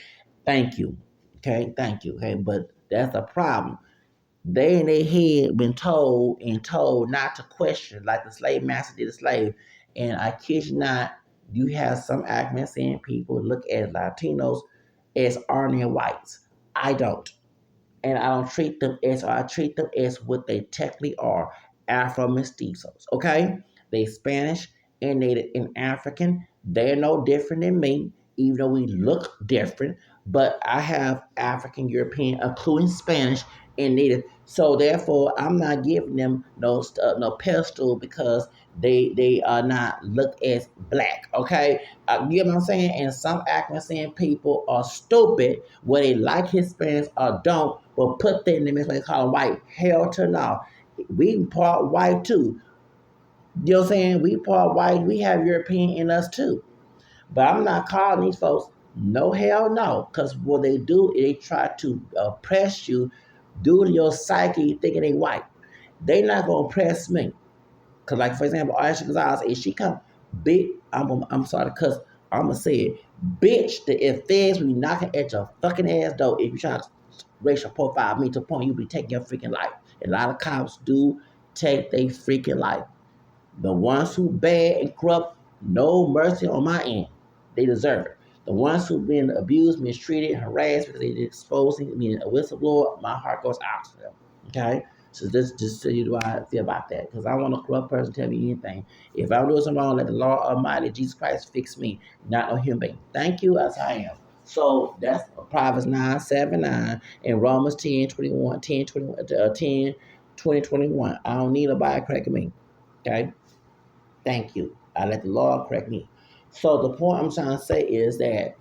thank you. Okay, thank you. Okay, but that's the problem. They in their head been told and told not to question, like the slave master did the slave. And I kid you not, you have some African people look at Latinos as ordinary whites. I don't. And I don't treat them as, I treat them as what they technically are, Afro mestizos. Okay, they Spanish and Native and African. They're no different than me, even though we look different. But I have African European, including Spanish and native. So therefore, I'm not giving them no pedestal because they are not looked as black. Okay, you know what I'm saying? And some African people are stupid, whether they like Hispanics or don't, but put them in the midst, they call them white. Hell to no. We part white too. You know what I'm saying? We part white. We have European in us too. But I'm not calling these folks no, hell no. Because what they do is they try to oppress you due to your psyche thinking they white. They not going to oppress me. Because, like, for example, Aisha Gonzalez, if she come, bitch, I'm sorry, because I'm going to say it. Bitch, if feds be knocking at your fucking ass door, if you try to racial profile me to the point you be taking your freaking life. And a lot of cops do take their freaking life. The ones who bad and corrupt, no mercy on my end. They deserve it. The ones who've been abused, mistreated, harassed because they exposing me a whistleblower, my heart goes out to them. Okay? So this just tell you how I feel about that. Because I don't want a corrupt person to tell me anything. If I'm doing something wrong, let the Lord Almighty Jesus Christ fix me, not no human being. Thank you as I am. So that's Proverbs 9:7-9 and Romans 10:21, 10:21. I don't need nobody cracking me. Okay? Thank you. I let the Lord correct me. So the point I'm trying to say is that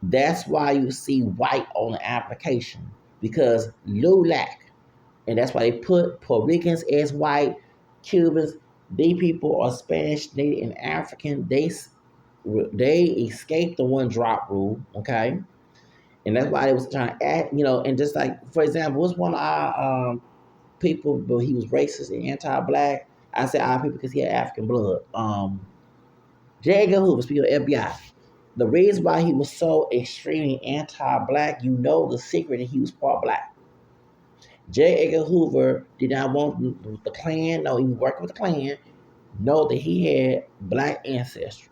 that's why you see white on the application because LULAC, and that's why they put Puerto Ricans as white, Cubans. These people are Spanish, Native, and African. They escaped the one drop rule, okay, and that's why they was trying to act, and just like for example, what's one of our people, but he was racist and anti-black. I say our people because he had African blood. J. Edgar Hoover, speaking of FBI, the reason why he was so extremely anti-black, the secret that he was part black. J. Edgar Hoover did not want the Klan, no, he was working with the Klan, know that he had black ancestry.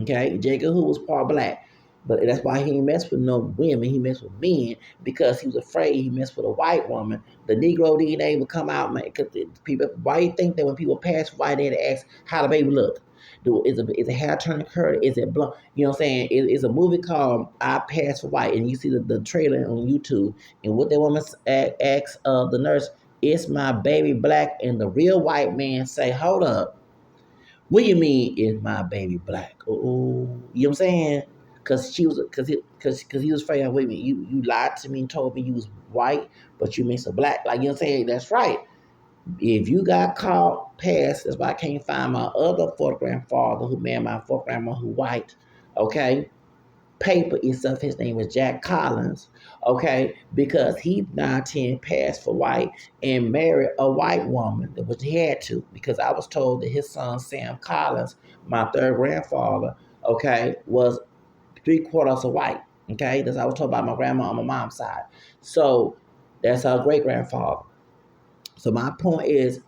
Okay, Jacob who was part black. But that's why he didn't mess with no women. He messed with men because he was afraid he messed with a white woman. The Negro DNA would come out, man. Because people, why do you think that when people pass white, they ask how the baby look? Is a hair turning curly? Is it blonde? You know what I'm saying? It's a movie called I Pass for White, and you see the trailer on YouTube. And what that woman asks the nurse, "Is my baby black?" And the real white man say, "Hold up. What do you mean is my baby black?" Oh, you know what I'm saying? Cause she was, cause he was afraid of women. You lied to me and told me you was white, but you mixed a black. Like, you know what I'm saying? That's right. If you got caught past, that's why I can't find my other fourth grandfather who married my fourth grandma who white. Okay, paper and stuff. His name was Jack Collins, okay, because he 19 passed for white and married a white woman, which he had to, because I was told that his son Sam Collins, my third grandfather, okay, was 3/4 of white. Okay, that's what I was told by my grandma on my mom's side. So that's our great grandfather. So my point is,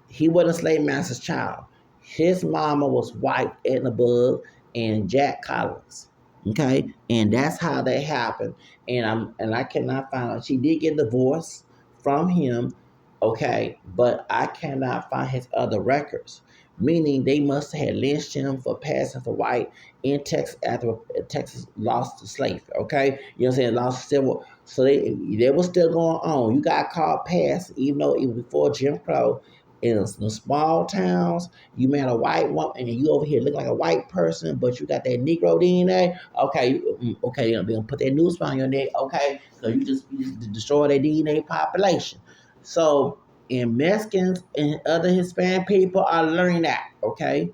he wasn't a slave master's child. His mama was white, Edna Bug, and Jack Collins. Okay, and that's how that happened. And I cannot find out. She did get divorced from him. Okay, but I cannot find his other records. Meaning they must have lynched him for passing for white in Texas after Texas lost the slavery. Okay, you know what I'm saying? Lost civil. So they were still going on. You got called past, even though it was before Jim Crow in the small towns, you met a white woman and you over here look like a white person, but you got that Negro DNA. Okay, okay, they're gonna put that noose on your neck. Okay, so you just destroy their DNA population. So, in Mexicans and other Hispanic people are learning that. Okay,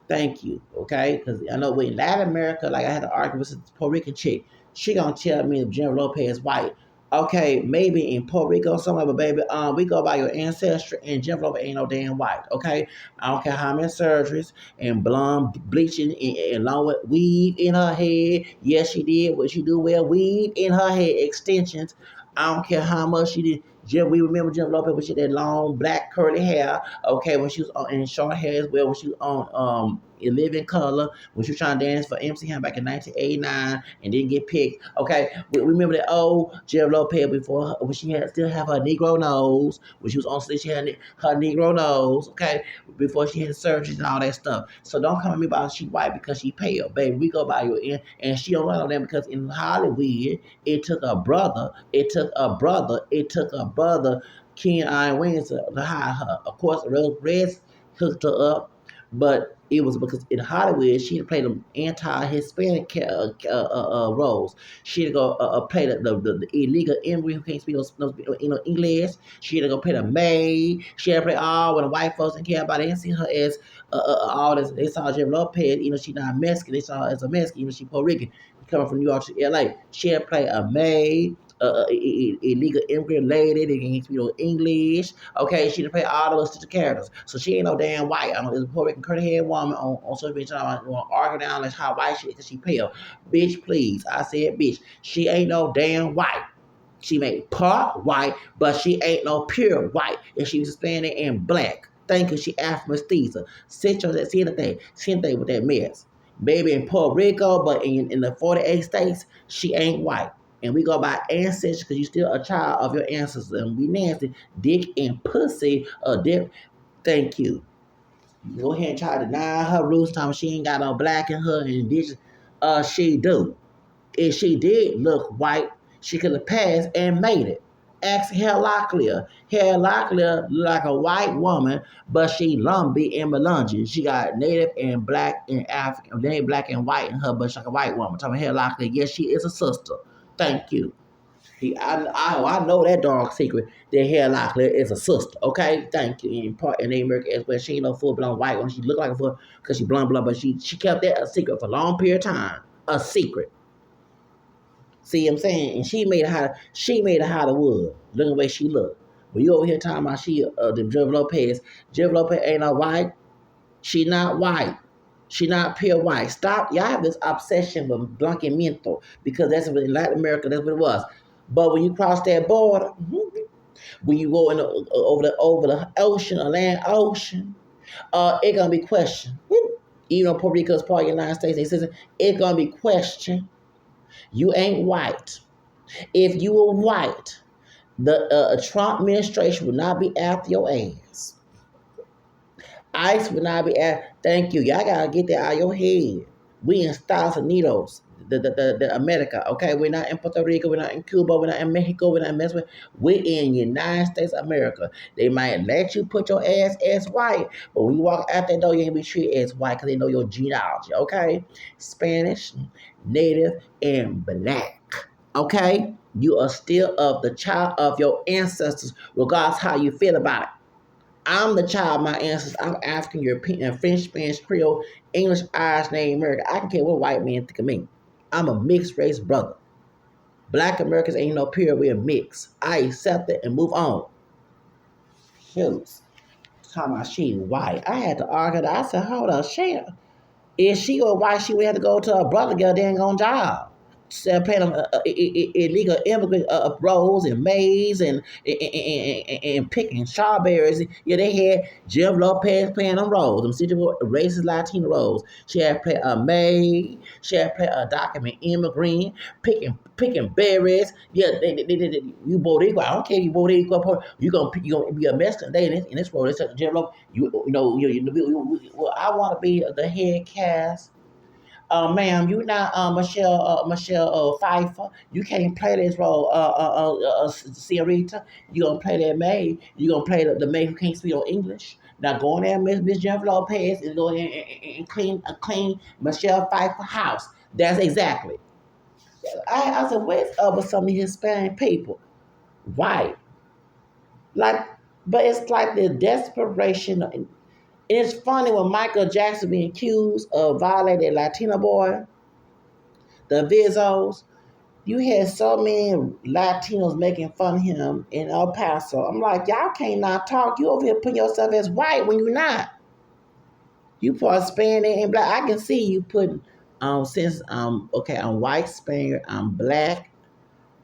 thank you. Okay, because I know in Latin America, like I had to argue with this Puerto Rican chick, she gonna tell me if Jennifer Lopez white. Okay, maybe in Puerto Rico somewhere, but baby, we go by your ancestry, and Jennifer Lopez ain't no damn white. Okay, I don't care how many surgeries and blonde bleaching and along with weave in her head. Yes, she did what she do. Well, weave in her head extensions. I don't care how much she did. We remember Jennifer Lopez when she had that long black curly hair. Okay, when she was on in short hair as well. When she was on live in color when she was trying to dance for MC Hammer back in 1989 and didn't get picked. Okay, we remember that old Jennifer Lopez before when she still have her Negro nose. When she was on stage, she had her Negro nose. Okay, before she had surgeries and all that stuff. So don't come at me about she white because she pale, baby. We go by you, and she don't know that because in Hollywood, it took a brother, Ken Iron Wings to hire her. Of course, Reds hooked her up, but it was because in Hollywood she had played them anti-Hispanic roles. She had to go play the illegal immigrant who can't speak English. She had to go play the maid. She had to play all when the white folks didn't care about it. They didn't see her as all this. They saw Jennifer Lopez. She not Mexican. They saw her as a Mexican. She Puerto Rican. Coming from New York to LA. She had to play a maid. Illegal immigrant lady that can speak English. Okay, she done play all those sister characters. So she ain't no damn white. I don't know, there's a Puerto Rican curly haired woman on social media talking about arguing down like how white she is because she pale. Bitch, please. I said bitch. She ain't no damn white. She made part white, but she ain't no pure white. And she was Hispanic and black. Thank you, she Afro-mestiza. Sit your thing with that mess. Baby in Puerto Rico, but in the 48 states, she ain't white. And we go by ancestry because you still a child of your ancestors. And we nasty, dick and pussy, dip. Thank you. Go ahead and try to deny her roots, time she ain't got no black in her and indigenous. She do. If she did look white, she could have passed and made it. Ask Herlocklia. Herlocklia look like a white woman, but she lumpy and melungy. She got native and black and African, native black and white in her, but she's like a white woman. Talking about Herlocklia, yes, she is a sister. Thank you. I know that dog secret that Herlocklia is a sister. Okay, thank you. In part in America as well, she ain't no full blown white one. She look like a full because she blonde, but she kept that a secret for a long period of time. A secret. See what I'm saying? And she made it Hollywood. Look at the way she look. When you over here talking about the Jennifer Lopez ain't no white. She not white. She not pure white. Stop. Y'all have this obsession with blanqueamiento because that's what in Latin America, that's what it was. But when you cross that border, when you go over the ocean, a land ocean, it gonna be questioned. Even though Puerto Rico is part of the United States, they says it gonna be questioned. You ain't white. If you were white, the Trump administration would not be after your ass. ICE would not be after. Thank you. Y'all gotta get that out of your head. We in Estados Unidos, the America. Okay, we're not in Puerto Rico. We're not in Cuba. We're not in Mexico. We're not in Venezuela. We're in United States of America. They might let you put your ass as white, but when you walk out that door, you ain't be treated as white because they know your genealogy. Okay, Spanish, Native, and Black. Okay? You are still of the child of your ancestors, regardless how you feel about it. I'm the child of my ancestors. I'm African, European, French, Spanish, Creole, English, Irish, Native American. I can care what a white man think of me. I'm a mixed race brother. Black Americans ain't no pure, we're mixed. I accept it and move on. Shoot. Talking about she white. I had to argue that. I said, hold on, if she was white, she would have to go to her brother girl dang on job. Paying them illegal immigrant roles and maids and picking strawberries. Yeah, they had Jeff Lopez playing them roles, them racist Latino roles. She had to play a maid. She had to play a document immigrant, picking berries. Yeah, you Boricua. I don't care if you Boricua. You gonna be a Mexican. They in this role. They said Jeff Lopez. I want to be the head cast. Ma'am, you not Michelle Pfeiffer. You can't play this role, Senorita. You gonna play that maid. You gonna play the maid who can't speak English. Now go in there, Miss Jennifer Lopez, and go in and clean Michelle Pfeiffer house. That's exactly. I said, where's up with some of these Hispanic people? White, like, but it's like the desperation. And it's funny when Michael Jackson being accused of violating a Latino boy. The Vizos, you had so many Latinos making fun of him in El Paso. I'm like, y'all can't not talk. You over here putting yourself as white when you're not. You put Spanish and black. I can see you putting since okay, I'm white Spaniard, I'm black,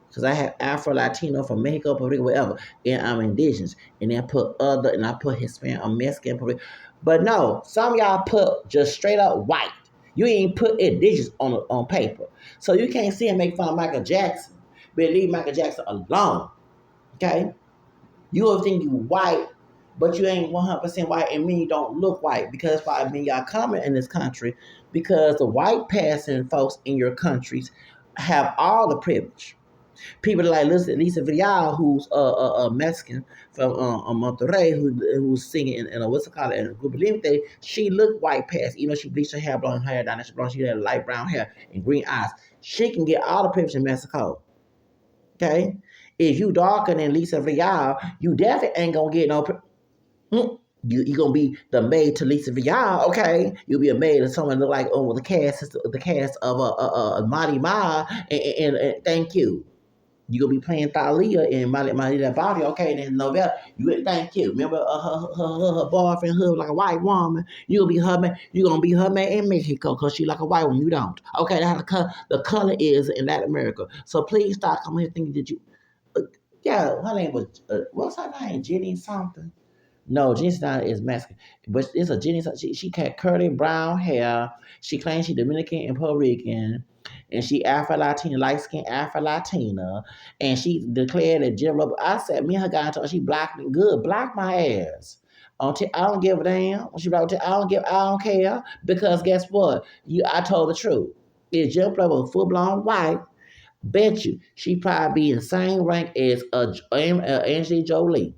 because I have Afro Latino from Mexico, Puerto Rico, whatever, and I'm indigenous. And then I put other, and I put Hispanic, I'm Mexican, Puerto Rico. But no, some of y'all put just straight up white. You ain't put digits on paper. So you can't see and make fun of Michael Jackson, but leave Michael Jackson alone. Okay? You will think you white, but you ain't 100% white, and me don't look white, because that's why I mean y'all coming in this country, because the white passing folks in your countries have all the privilege. People like Lisa Vidal, who's Mexican from Monterrey, who's singing in a what's it called in a group of Limite. She looked white past, she bleached her hair, blonde hair down, she had light brown hair and green eyes. She can get all the privilege in Mexico. Okay, if you darker than Lisa Vidal, you definitely ain't gonna get no. You gonna be the maid to Lisa Vidal, okay? You'll be a maid of someone look like the cast of Mighty Ma, and thank you. You gonna be playing Thalia in my That Body, okay? And then Novella, thank you. Remember her boyfriend, her like a white woman. You gonna be her man. You gonna be her man in Mexico because she like a white woman. You don't. Okay, that's the color is in Latin America. So please stop coming here thinking that you. Uh, yeah, her name was what's her name? Jenny something. No, Jenny Stein is Mexican, but it's a Jenny. She got curly brown hair. She claims she Dominican and Puerto Rican, and she Afro Latina, light skin Afro Latina, and she declared that Jim Rubber. I said, me and her got into she blocked me good, blocked my ass. I don't give a damn. She wrote, I don't care, because guess what? I told the truth. If Jim Rubber was full blown white, bet you she probably be in the same rank as Angelina Jolie.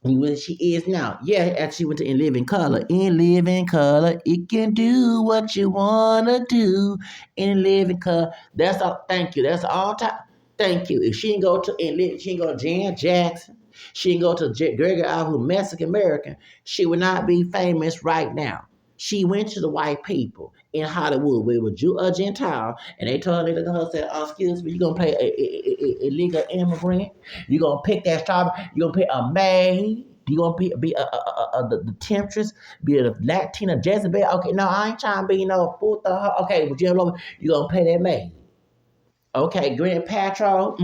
When she is now. Yeah, actually she went to In Living Color. In Living Color, it can do what you wanna do. In Living Color. That's all. Thank you. That's all time. Thank you. If she didn't go to she didn't go to Jan Jackson. She didn't go to Gregory Alva, Mexican American. She would not be famous right now. She went to the white people in Hollywood where it was Jew or Gentile, and they told her, said, excuse me, you're going to play a illegal immigrant. You're going to pick that strawberry. You're going to pick a maid. You're going to be the temptress, be a Latina Jezebel. Okay, no, I ain't trying to be no puta. Okay, but you're going to play that maid. Okay, Grant Patro.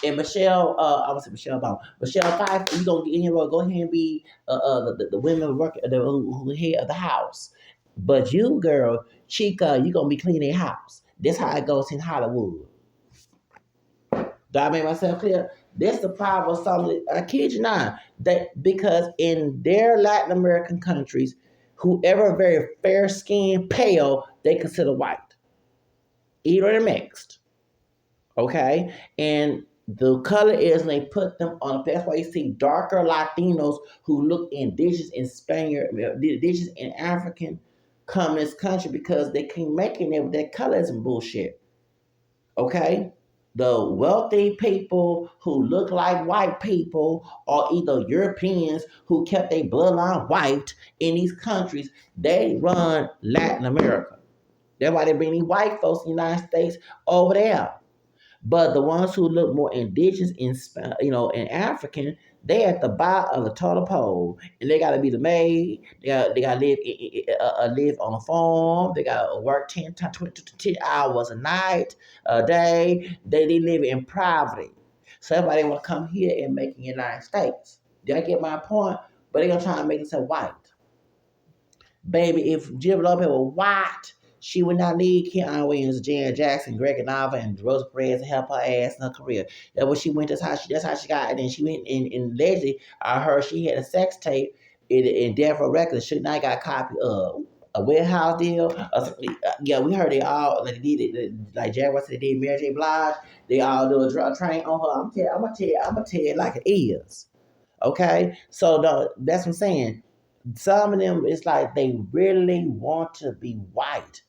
And Michelle, I was Michelle Obama. Michelle Pfeiffer, you gonna get in here, go ahead and be the women who head of the house. But you, girl, Chica, you gonna be cleaning house. That's how it goes in Hollywood. Do I make myself clear? That's the problem with some of the, I kid you not, that because in their Latin American countries, whoever very fair skinned, pale, they consider white. Either they're mixed. Okay? And the color is, and they put them on. That's why you see darker Latinos who look indigenous in Spaniard, indigenous and African come in this country because they keep making it with their colors and bullshit. Okay? The wealthy people who look like white people are either Europeans who kept their bloodline white in these countries. They run Latin America. That's why they bring these white folks in the United States over there. But the ones who look more indigenous in African, they at the bottom of the totem pole, and they got to be the maid. They got to live on a farm. They got to work 10 hours a night, a day. They live in poverty. So everybody want to come here and make it in the United States. Did I get my point? But they gonna try to make themselves white. Baby, if Jim Lopez were white, she would not need Keanu Williams, Janet Jackson, Greg Nava, and Rosa Perez to help her ass in her career. That's what she went. That's how she got. And then she went and allegedly, I heard she had a sex tape in Death Row Records. She not got a copy of a warehouse deal. Yeah, we heard they all like they did it. Like Jaguar said, they did Mary J. Blige. They all do a drug train on her. I'm gonna tell you like it is. Okay, so that's what I'm saying. Some of them, it's like they really want to be white,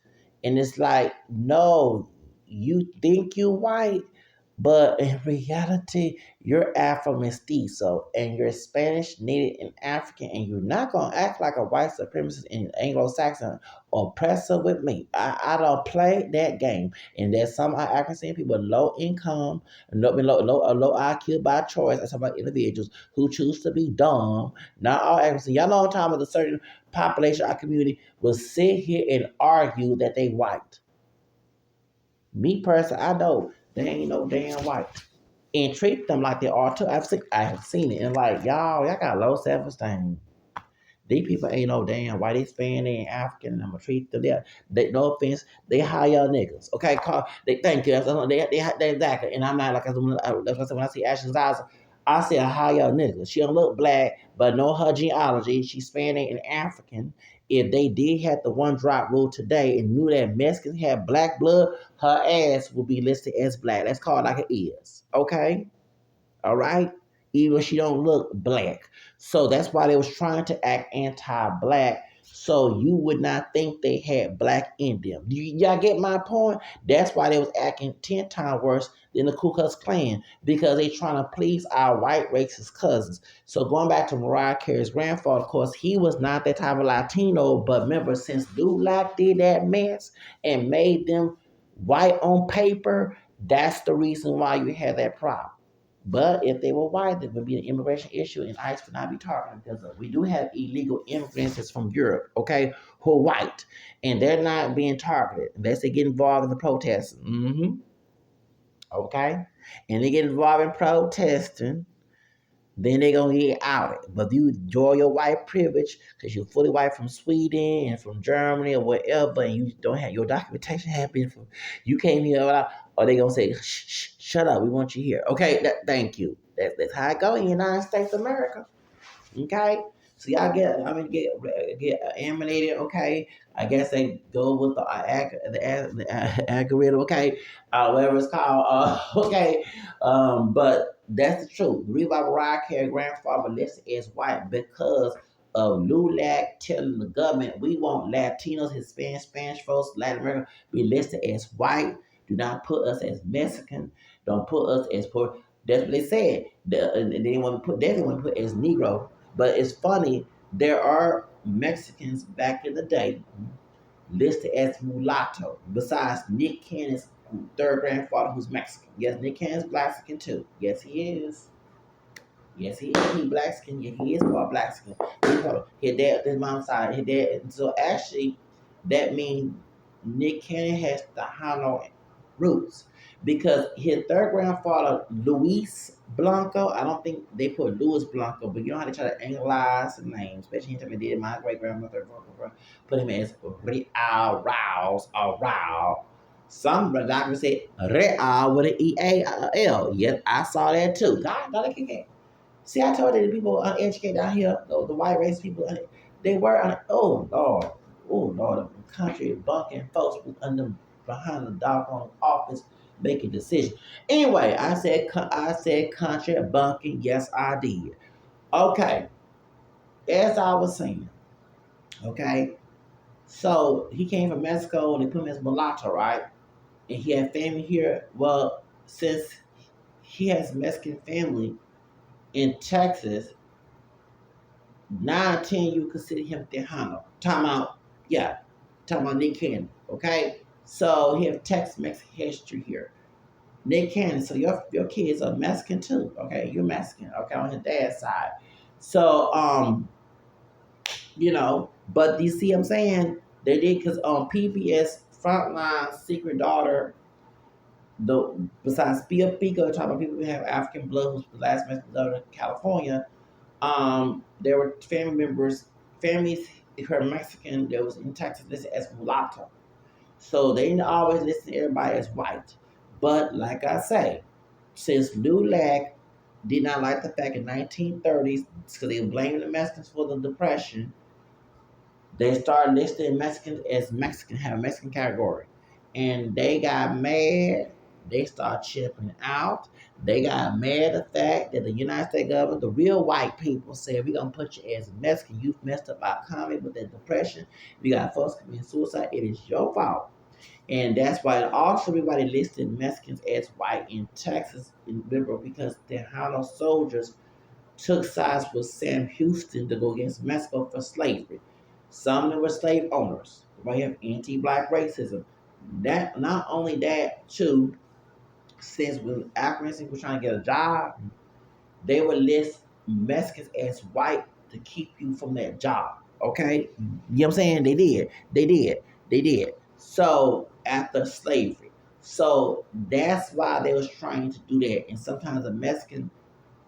and it's like, no, you think you white, but in reality, you're Afro mestizo, and you're Spanish, Native, and African, and you're not gonna act like a white supremacist and Anglo-Saxon oppressor with me. I don't play that game, and there's some I can see people low income, low IQ by choice. I'm talking about individuals who choose to be dumb. Not all accuracy. Y'all know what I'm talking about. A certain population, our community will sit here and argue that they white. Me personally, I know they ain't no damn white. And treat them like they are too. I have seen it. And like, y'all got low self-esteem. These people ain't no damn white. They Spanish, they ain't African. And I'm gonna treat them. They no offense. They hire niggas. Okay, call. They thank you. They exactly. And I'm not like that's what I said when I see Ashley's eyes. I say a high nigga. She don't look black, but know her genealogy. She's Spanish and African. If they did have the one drop rule today and knew that Mexicans had black blood, her ass will be listed as black. That's called like it is. Okay? All right? Even if she don't look black. So that's why they was trying to act anti-black. So you would not think they had black in them. Y'all get my point? That's why they was acting 10 times worse than the Ku Klux Klan. Because they trying to please our white racist cousins. So going back to Mariah Carey's grandfather, of course, he was not that type of Latino. But remember, since Dulac did that mess and made them white on paper, that's the reason why you had that problem. But if they were white, there would be an immigration issue, and ICE would not be targeted because we do have illegal immigrants that's from Europe, okay, who are white, and they're not being targeted unless they get involved in the protests. Okay, and they get involved in protesting, then they're gonna get outed. But if you enjoy your white privilege because you're fully white from Sweden and from Germany or wherever, and you don't have your documentation happening from you came here, or they gonna say, shut up, we want you here. Okay, thank you. That's how it go in the United States of America. Okay, so y'all get emanated. Okay, I guess they go with the algorithm. Okay, whatever it's called. Okay, but that's the truth. The reason why Mariah Carey grandfather listed as white because of LULAC telling the government we want Latinos, Hispanic, Spanish folks, Latin America be listed as white. Do not put us as Mexican. Don't put us as poor. That's what they said. They want to put definitely want to put as Negro. But it's funny, there are Mexicans back in the day listed as mulatto, besides Nick Cannon's third grandfather who's Mexican. Yes, Nick Cannon's Blaxican too. Yes, he is. Yes, he is. He black skin. Yeah, he is part black skin. His dad, his mom's side, his dad. So actually, that means Nick Cannon has the Hano roots because his third grandfather, Luis Blanco. I don't think they put Luis Blanco, but you know how they try to anglize the name, especially anytime they did. My great grandmother put him as Real Rouse or Rao. Some doctors say Real with an EAL. Yes, I saw that too. God, no, they can't. See, I told you the people uneducated down here, the white race people, they were, oh Lord, the country bunking folks under behind the doggone office making decisions. Anyway, I said country bunking. Yes, I did. Okay, as I was saying, okay, so he came from Mexico and they put him as mulatto, right? And he had family here. Well, since he has Mexican family in Texas, 9, 10, you consider him Tejano. Talking about Nick Cannon, okay? So he have Tex-Mex history here. Nick Cannon, so your kids are Mexican too, okay? You're Mexican, okay, on his dad's side. So, but you see what I'm saying? They did because on PBS Frontline Secret Daughter, besides Pia Pico, talking about people who have African blood, who's the last Mexican daughter in California, there were families who are Mexican that was in Texas listed as mulatto. So they didn't always listen to everybody as white. But like I say, since LULAC did not like the fact in 1930s, because they were blaming the Mexicans for the Depression, they started listing Mexicans as Mexican, have a Mexican category. And they got mad. They started chipping out. They got mad at the fact that the United States government, the real white people, said, we're going to put you as Mexican. You've messed up our economy with the Depression. You got folks committing suicide. It is your fault. And that's why also everybody listed Mexicans as white in Texas in liberal because Tejano soldiers took sides with Sam Houston to go against Mexico for slavery. Some of them were slave owners. We have anti-black racism. That not only that too, since when Africans were trying to get a job, they would list Mexicans as white to keep you from that job. Okay? You know what I'm saying? They did. So after slavery. So that's why they was trying to do that. And sometimes a Mexican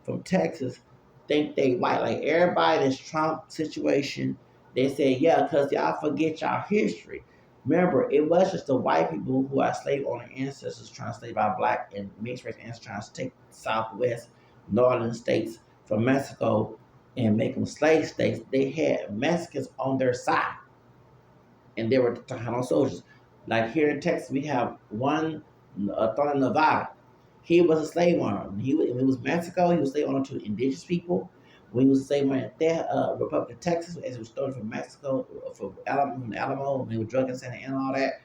from Texas think they white. Like everybody, this Trump situation, they say, yeah, because y'all forget y'all history. Remember, it was just the white people who are slave owner ancestors trying to slave our black and mixed race ancestors trying to take southwest, northern states from Mexico and make them slave states. They had Mexicans on their side and they were Tejano soldiers. Like here in Texas, we have one thought in Nevada. He was a slave owner. When it was Mexico, he was slave owner to indigenous people. When he was a slave owner at that Republic of Texas, as it was stolen from Mexico, from Alamo, when he was drug in Santa Ana and all that,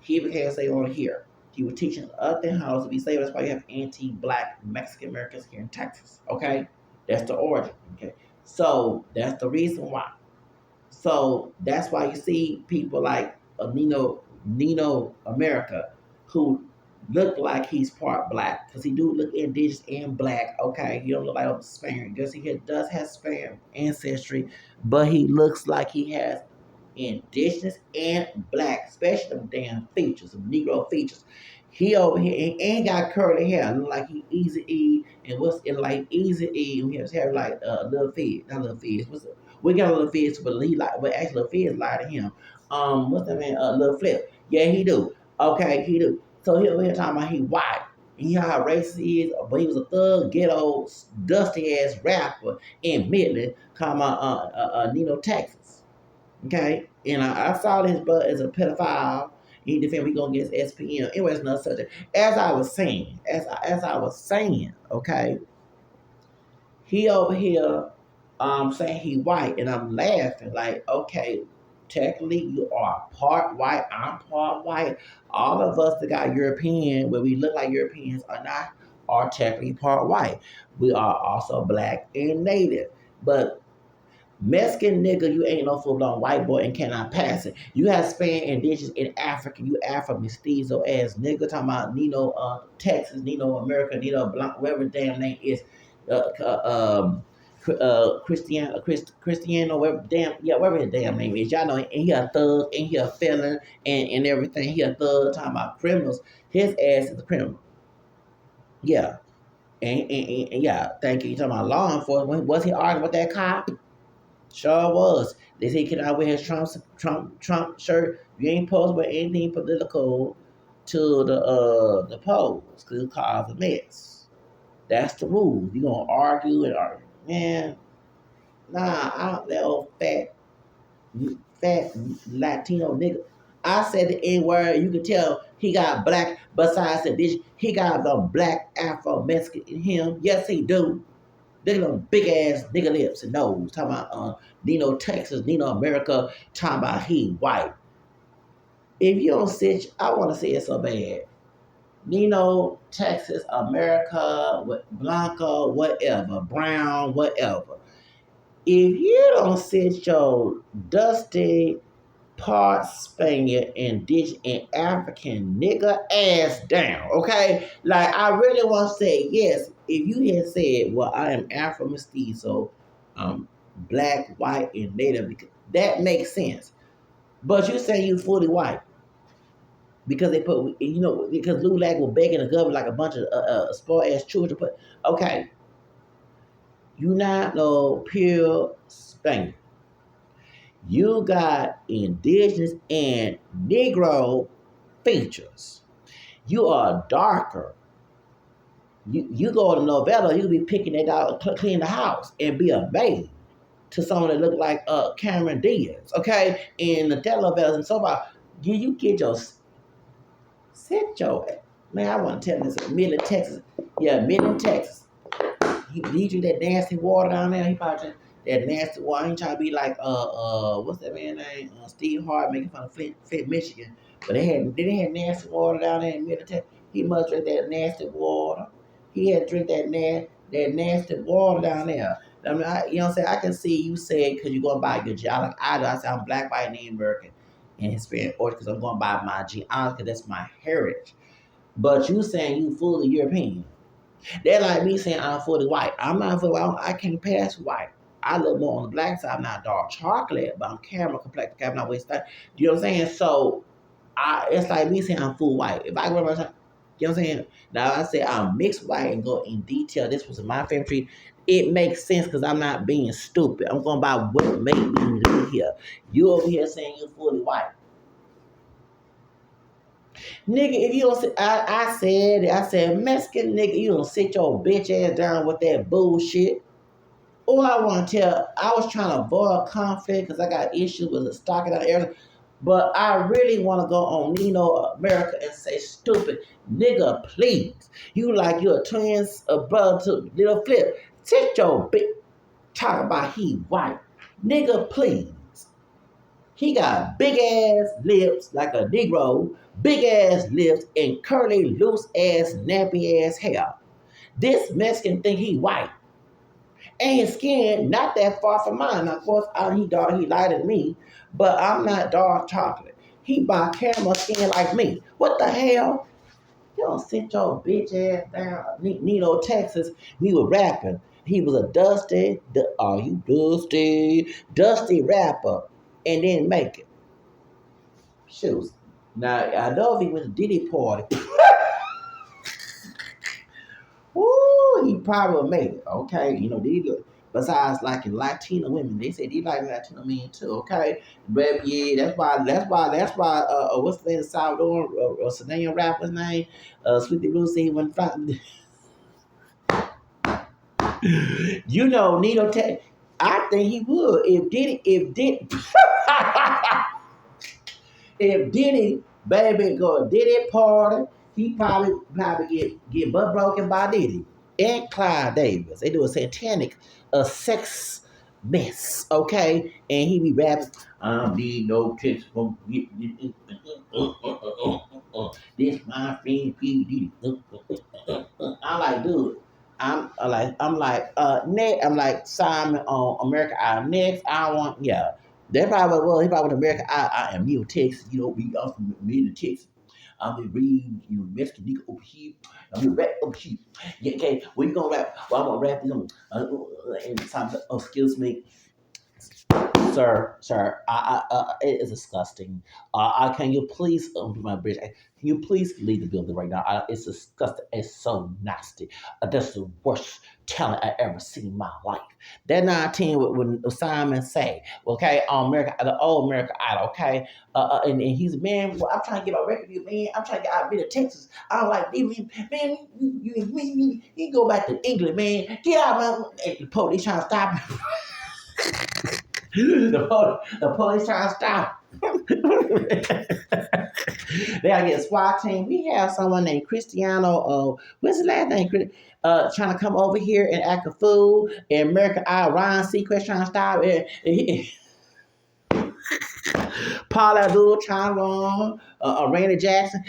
he became a slave owner here. He was teaching other how to be slaves. That's why you have anti-black Mexican Americans here in Texas. Okay, that's the origin. Okay, so that's the reason why. So that's why you see people like Nino America, who look like he's part black because he do look indigenous and black. Okay, he don't look like a Spaniard because he does have Spanish ancestry, but he looks like he has indigenous and black, especially them damn features, some Negro features. He over here ain't got curly hair, look like he Easy E, and what's it like Easy E? He has hair like little Fizz, not little Fizz. We got a little Fizz, but he like, but actually little Fizz lie to him. What's that man? Little Flip. Yeah, he do. Okay, he do. So he over here talking about he white. He how racist he is, but he was a thug, ghetto, dusty ass rapper in Midland, talking about Nino, Texas. Okay, and I saw his brother as a pedophile. He defended we gonna get his SPM. It was another subject. As I was saying, okay, he over here saying he white, and I'm laughing like, okay, technically you are part white, I'm part white. All of us that got European, where we look like Europeans or not, are technically part white. We are also black and native, but Mexican nigga, you ain't no full blown white boy and cannot pass it. You have Spanish, indigenous, and African. You Afro mestizo ass nigga talking about Nino, Texas, Nino America, Nino Blanc, whatever the damn name is, Cristiano, whatever damn, yeah, whatever his damn name is. Y'all know, and he a thug, and he a felon, and everything. He a thug talking about criminals. His ass is a criminal. Yeah, and yeah, thank you. You talking about law enforcement? Was he arguing with that cop? Sure was. They say he cannot wear his Trump shirt. You ain't supposed to wear anything political to the polls because it causes a mess. That's the rule. You gonna argue and argue. Man, nah, I don't that old fat Latino nigga. I said the N word, you can tell he got black besides the bitch. He got the black Afro Mexican in him. Yes, he do. Look at them big ass nigga lips and nose. Talking about Nino Texas, Nino America, talking about he white. If you don't sit, I want to say it so bad. Nino, Texas, America, Blanca, whatever, Brown, whatever. If you don't sit your dusty part Spaniard, indigenous, and African nigga ass down, okay? Like, I really want to say, yes, if you had said, well, I am Afro mestizo, black, white, and native, that makes sense. But you say you fully white because they put, because Lou Lag was begging the government like a bunch of spoiled ass children. But okay, you not no pure Spaniard. You got indigenous and Negro features. You are darker. You go to novella, you be picking it out, clean the house, and be a maid to someone that look like Cameron Diaz, okay? In the telenovelas and so on. You get your sit your man. I want to tell this Midland, Texas. Yeah, Midland, Texas. He drink that nasty water down there. He probably drink that nasty water. He trying to be like what's that man name? Steve Hart making fun of Flint, Michigan. But they had nasty water down there in Middle. He must drink that nasty water. He had to drink that nasty water down there. I mean, you know what I'm saying? I can see you say because you're going by your geology. I do. I say I'm black, white, Native American, and Hispanic, or because I'm going by my geology because that's my heritage. But you saying you fully European. They're like me saying I'm fully white. I'm not fully white. I can't pass white. I look more on the black side. I'm not dark chocolate, but I'm caramel complex. I'm not waste time. You know what I'm saying? So it's like me saying I'm full white. If I go around, You know what I'm saying? Now I say I'm mixed white and go in detail. This was my family tree. It makes sense because I'm not being stupid. I'm going by what made me live here. You over here saying you're fully white. Nigga, if you don't sit, I said, Mexican nigga, you don't sit your bitch ass down with that bullshit. All I want to tell, I was trying to avoid conflict because I got issues with the stocking out area. But I really want to go on Nino America and say, stupid nigga, please. You like you're a twin brother to Little Flip. Sit your bitch. Talk about he white. Nigga, please. He got big ass lips like a Negro, big ass lips, and curly, loose ass, nappy ass hair. This Mexican think he white. And his skin not that far from mine. Now, of course, he lighter than me, but I'm not dark chocolate. He by camera skin like me. What the hell? You don't sit your bitch ass down. Nino, Texas, we were rapping. He was a dusty rapper, and didn't make it. Shoes. Now, I know if he was a Diddy party, woo, he probably would make it. Okay, you know, besides like Latina women, they say they like Latina men too. Okay, but yeah, that's why. What's the name? Salvador, Sedanian rapper's name? Sweetie Blue said he wasn't fine. You know, Nino Tech. I think he would if Diddy baby go to Diddy party, he probably get butt broken by Diddy and Clyde Davis. They do a satanic sex mess, okay? And he be rapping, I don't need no tips from this my friend P Diddy. I'm like, dude. I'm like Simon on America Idol. Next, I want, yeah. That probably was, he probably went to America. I am Neil Texas, you know, I'm from Middle Texas. I'm the read, you know, Mexican nigga over here. I'm the rap over here. Yeah, okay, where you gonna rap? Well, I'm gonna rap this on, and time, excuse me. Sir, it is disgusting. Can you please, my bridge? Can you please leave the building right now? It's disgusting. It's so nasty. That's the worst talent I ever seen in my life. That 19 when Simon say, okay, on America, the old America Idol, okay, and he's man. Well, I'm trying to get my record, you man. I'm trying to get out of Texas. I don't like man. You go back to England, man. Get out, man. And the police trying to stop him. The police trying to stop. They gotta get a SWAT team. We have someone named Cristiano. What's his last name? Trying to come over here and act a fool. And American Idol Ryan Seacrest trying to stop it. Paul Abdul trying to run. Randy Jackson,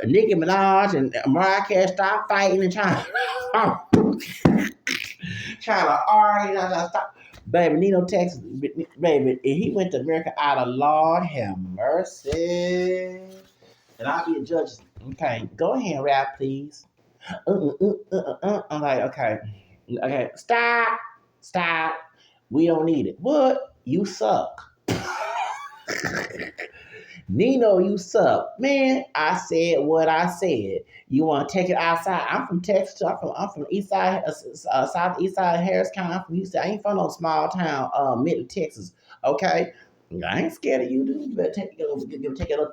Nicki Minaj, and Mariah Carey stop fighting and trying to argue. Stop. Baby, Nino, Texas, baby, if he went to American Idol, Lord have mercy. And I'll be a judge. Okay, go ahead and rap, please. I'm like, okay, stop. We don't need it. What? You suck. Nino, you suck. Man, I said what I said. You want to take it outside? I'm from Texas. I'm from East Side, Southeast Side of Harris County. I'm from Houston. I ain't from no small town, Middle Texas. Okay? I ain't scared of you, dude. You better take a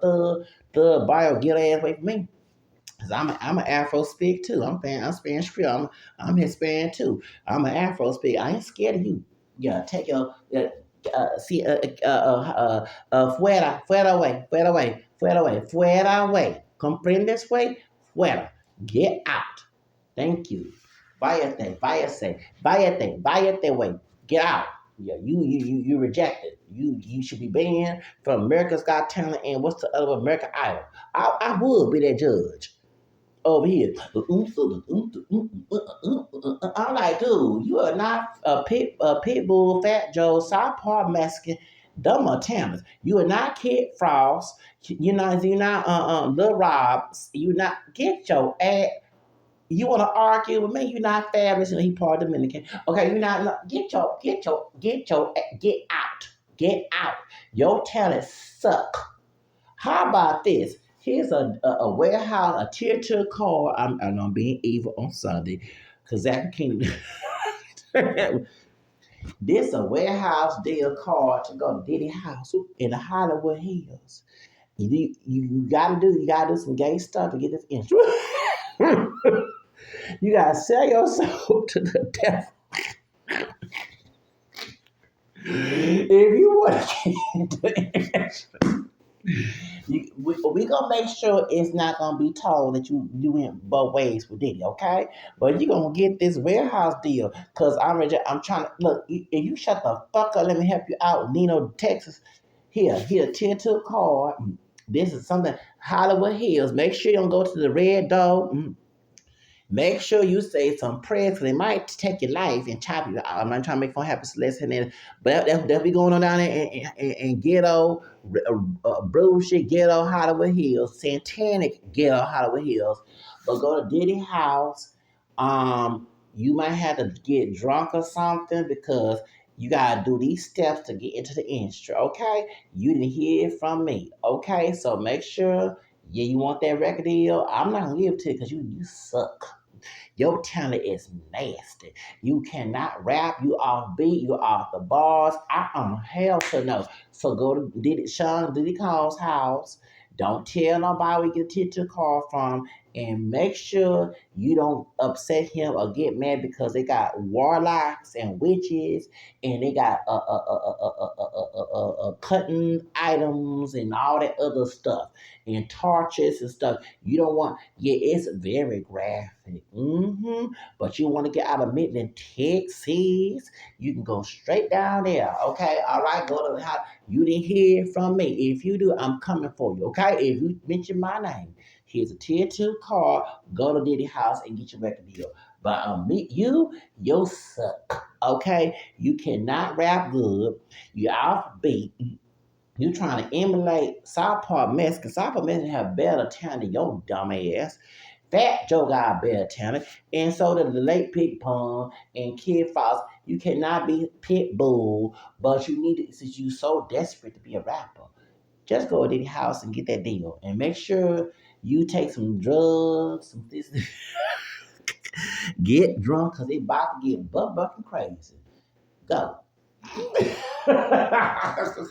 thug bio, get ass away from me. Cause I'm an Afro speak too. I'm Spanish Creole. I'm Hispanic too. I'm an Afro speak. I ain't scared of you. Yeah, take your fuera away. ¿Comprendes, way? Fuera. Get out. Thank you. Váyate way. Get out. Yeah, you rejected. You should be banned from America's Got Talent and what's the other American Idol. I would be that judge over here. I'm like, dude, you are not a pit bull, Fat Joe, South Park Mexican, dumb Montana. You are not Kid Frost. You're not Lil Rob. You not get your ass. You want to argue with me? You're not fabulous. He part Dominican. Okay, you're not. Get out. Get out. Your talent suck. How about this? Here's a warehouse, a tier two car. I'm being evil on Sunday because Zach can't. This a warehouse deal car to go to Diddy house in the Hollywood Hills. You gotta do some gay stuff to get this intro. You gotta sell your soul to the devil if you want to get the we gonna make sure it's not gonna be told that you went both ways with Diddy, okay? But you gonna get this warehouse deal because I'm trying to look. If you shut the fuck up, let me help you out, Nino, Texas. Here, tier two card. This is something Hollywood Hills. Make sure you don't go to the Red Dog. Make sure you say some prayers because they might take your life and chop you out. I'm not trying to make fun happen celeste, but that be going on down there in ghetto, bullshit ghetto Hollywood Hills, satanic ghetto Hollywood Hills. But go to Diddy house. You might have to get drunk or something because you gotta do these steps to get into the industry. Okay, you didn't hear it from me. Okay, so make sure. Yeah, you want that record deal? I'm not gonna give it to you because you suck. Your talent is nasty. You cannot rap. You off beat. You off the bars. Hell to no. So go to Diddy Cole's house. Don't tell nobody where you get a ticket call from, and make sure you don't upset him or get mad because they got warlocks and witches, and they got cutting items and all that other stuff, and torches and stuff. You don't want. Yeah, it's very graphic. But you want to get out of Midland, Texas, you can go straight down there. Okay, all right, go to the house. You didn't hear from me. If you do, I'm coming for you. Okay, if you mention my name, here's a tier two car. Go to Diddy house and get your record deal. But meet you suck. Okay, you cannot rap good. You off beat. You trying to emulate South Park Mexican. South Park Mexican have better talent than your dumb ass. Fat Joe got better talent, and so did the late Pig Pong and Kid Fox. You cannot be Pitbull, but you need it since you so desperate to be a rapper. Just go to the house and get that deal, and make sure you take some drugs, some this, get drunk, cause they about to get butt bucking crazy. Go.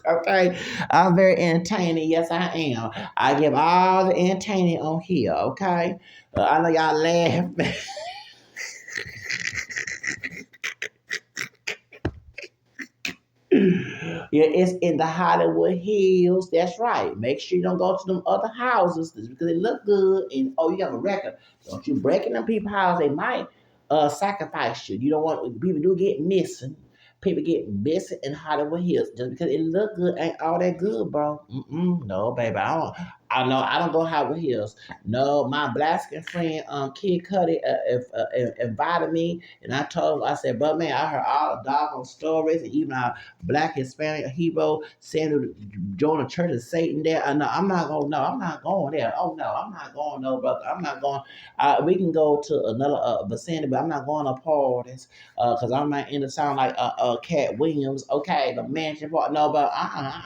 Okay, I'm very entertaining. Yes, I am. I give all the entertaining on here. Okay, I know y'all laugh. Yeah, it's in the Hollywood Hills. That's right. Make sure you don't go to them other houses because they look good. And oh, you have a record. Don't you break in them people's house? They might sacrifice you. You don't want people do get missing. People get missing in Hollywood Hills just because it look good ain't all that good, bro. No, baby, I know I don't go Hollywood Hills. No, my black skin friend, Kid Cudi, invited me, and I told him, I said, "But man, I heard all the doggone stories, and even our black Hispanic hero saying to join the Church of Satan there. I know I'm not going. No, I'm not going there. Oh no, I'm not going. No, brother, I'm not going. We can go to another vicinity, but I'm not going to parties because I might end up sound like Cat Williams. Okay, the mansion part. No, but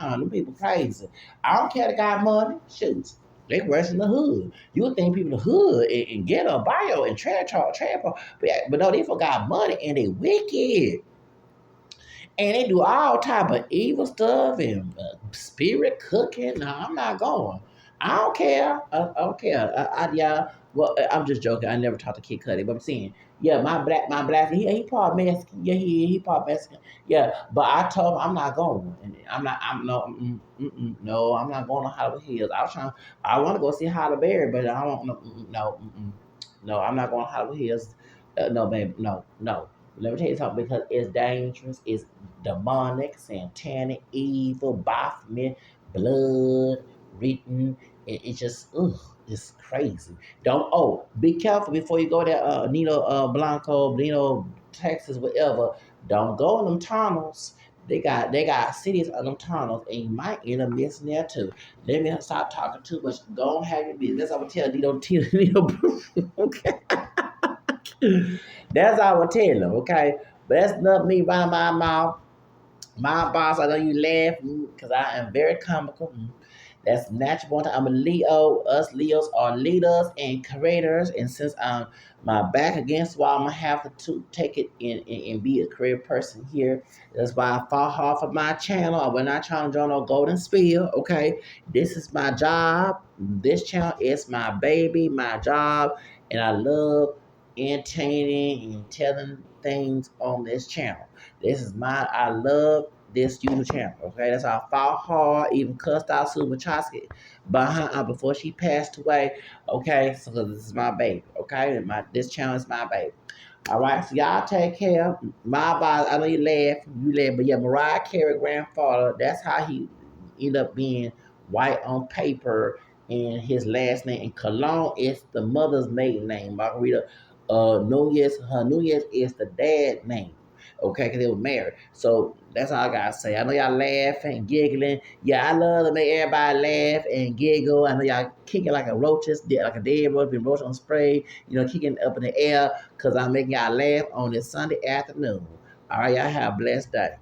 them people crazy. I don't care. They got money. Shoot. They worse in the hood. You would think people in the hood and get a bio and trash talk, but no, they forgot money and they wicked. And they do all type of evil stuff and spirit cooking. No, I'm not going. I don't care. I don't care. Yeah. Well, I'm just joking. I never talked to Kid Cudi, but I'm saying, yeah, my black, he part Mexican. Yeah, he part Mexican. Yeah, but I told him I'm not going. And I'm no, no, I'm not going to Hollywood Hills. I want to go see Halle Berry, but I don't, no, I'm not going to Hollywood Hills. No, babe, no. Let me tell you something because it's dangerous. It's demonic, satanic, evil, Baphomet, blood, written. It's just, it's crazy. Don't, be careful before you go there, Nino Blanco, Nino, Texas, whatever. Don't go in them tunnels. They got cities on them tunnels, and you might end up missing there too. Let me stop talking too much. Go and have your business. That's what I'm gonna tell Nino. Okay. That's all I would tell them, okay? But that's not me running my mouth. My boss, I know you laugh because I am very comical. That's natural born. I'm a Leo. Us Leos are leaders and creators. And since I'm my back against the wall, I'm gonna have to take it and be a career person here. That's why I fought hard for my channel. We're not trying to join no golden spiel. Okay, this is my job. This channel is my baby, my job, and I love entertaining and telling things on this channel. This is my. I love this YouTube channel. Okay, that's how I fought hard, even cussed out Sue Wachowski behind before she passed away. Okay, so this is my baby. Okay, this channel is my baby. All right, so y'all take care. My body, I know you laugh, but yeah, Mariah Carey grandfather. That's how he ended up being white on paper, and his last name. And Cologne is the mother's maiden name. Margarita, Nunez is the dad's name. Okay, because they were married. So that's all I gotta say. I know y'all laughing, giggling. Yeah, I love to make everybody laugh and giggle. I know y'all kicking like a like a dead roach, been roach on spray. Kicking up in the air because I'm making y'all laugh on this Sunday afternoon. All right, y'all have a blessed day.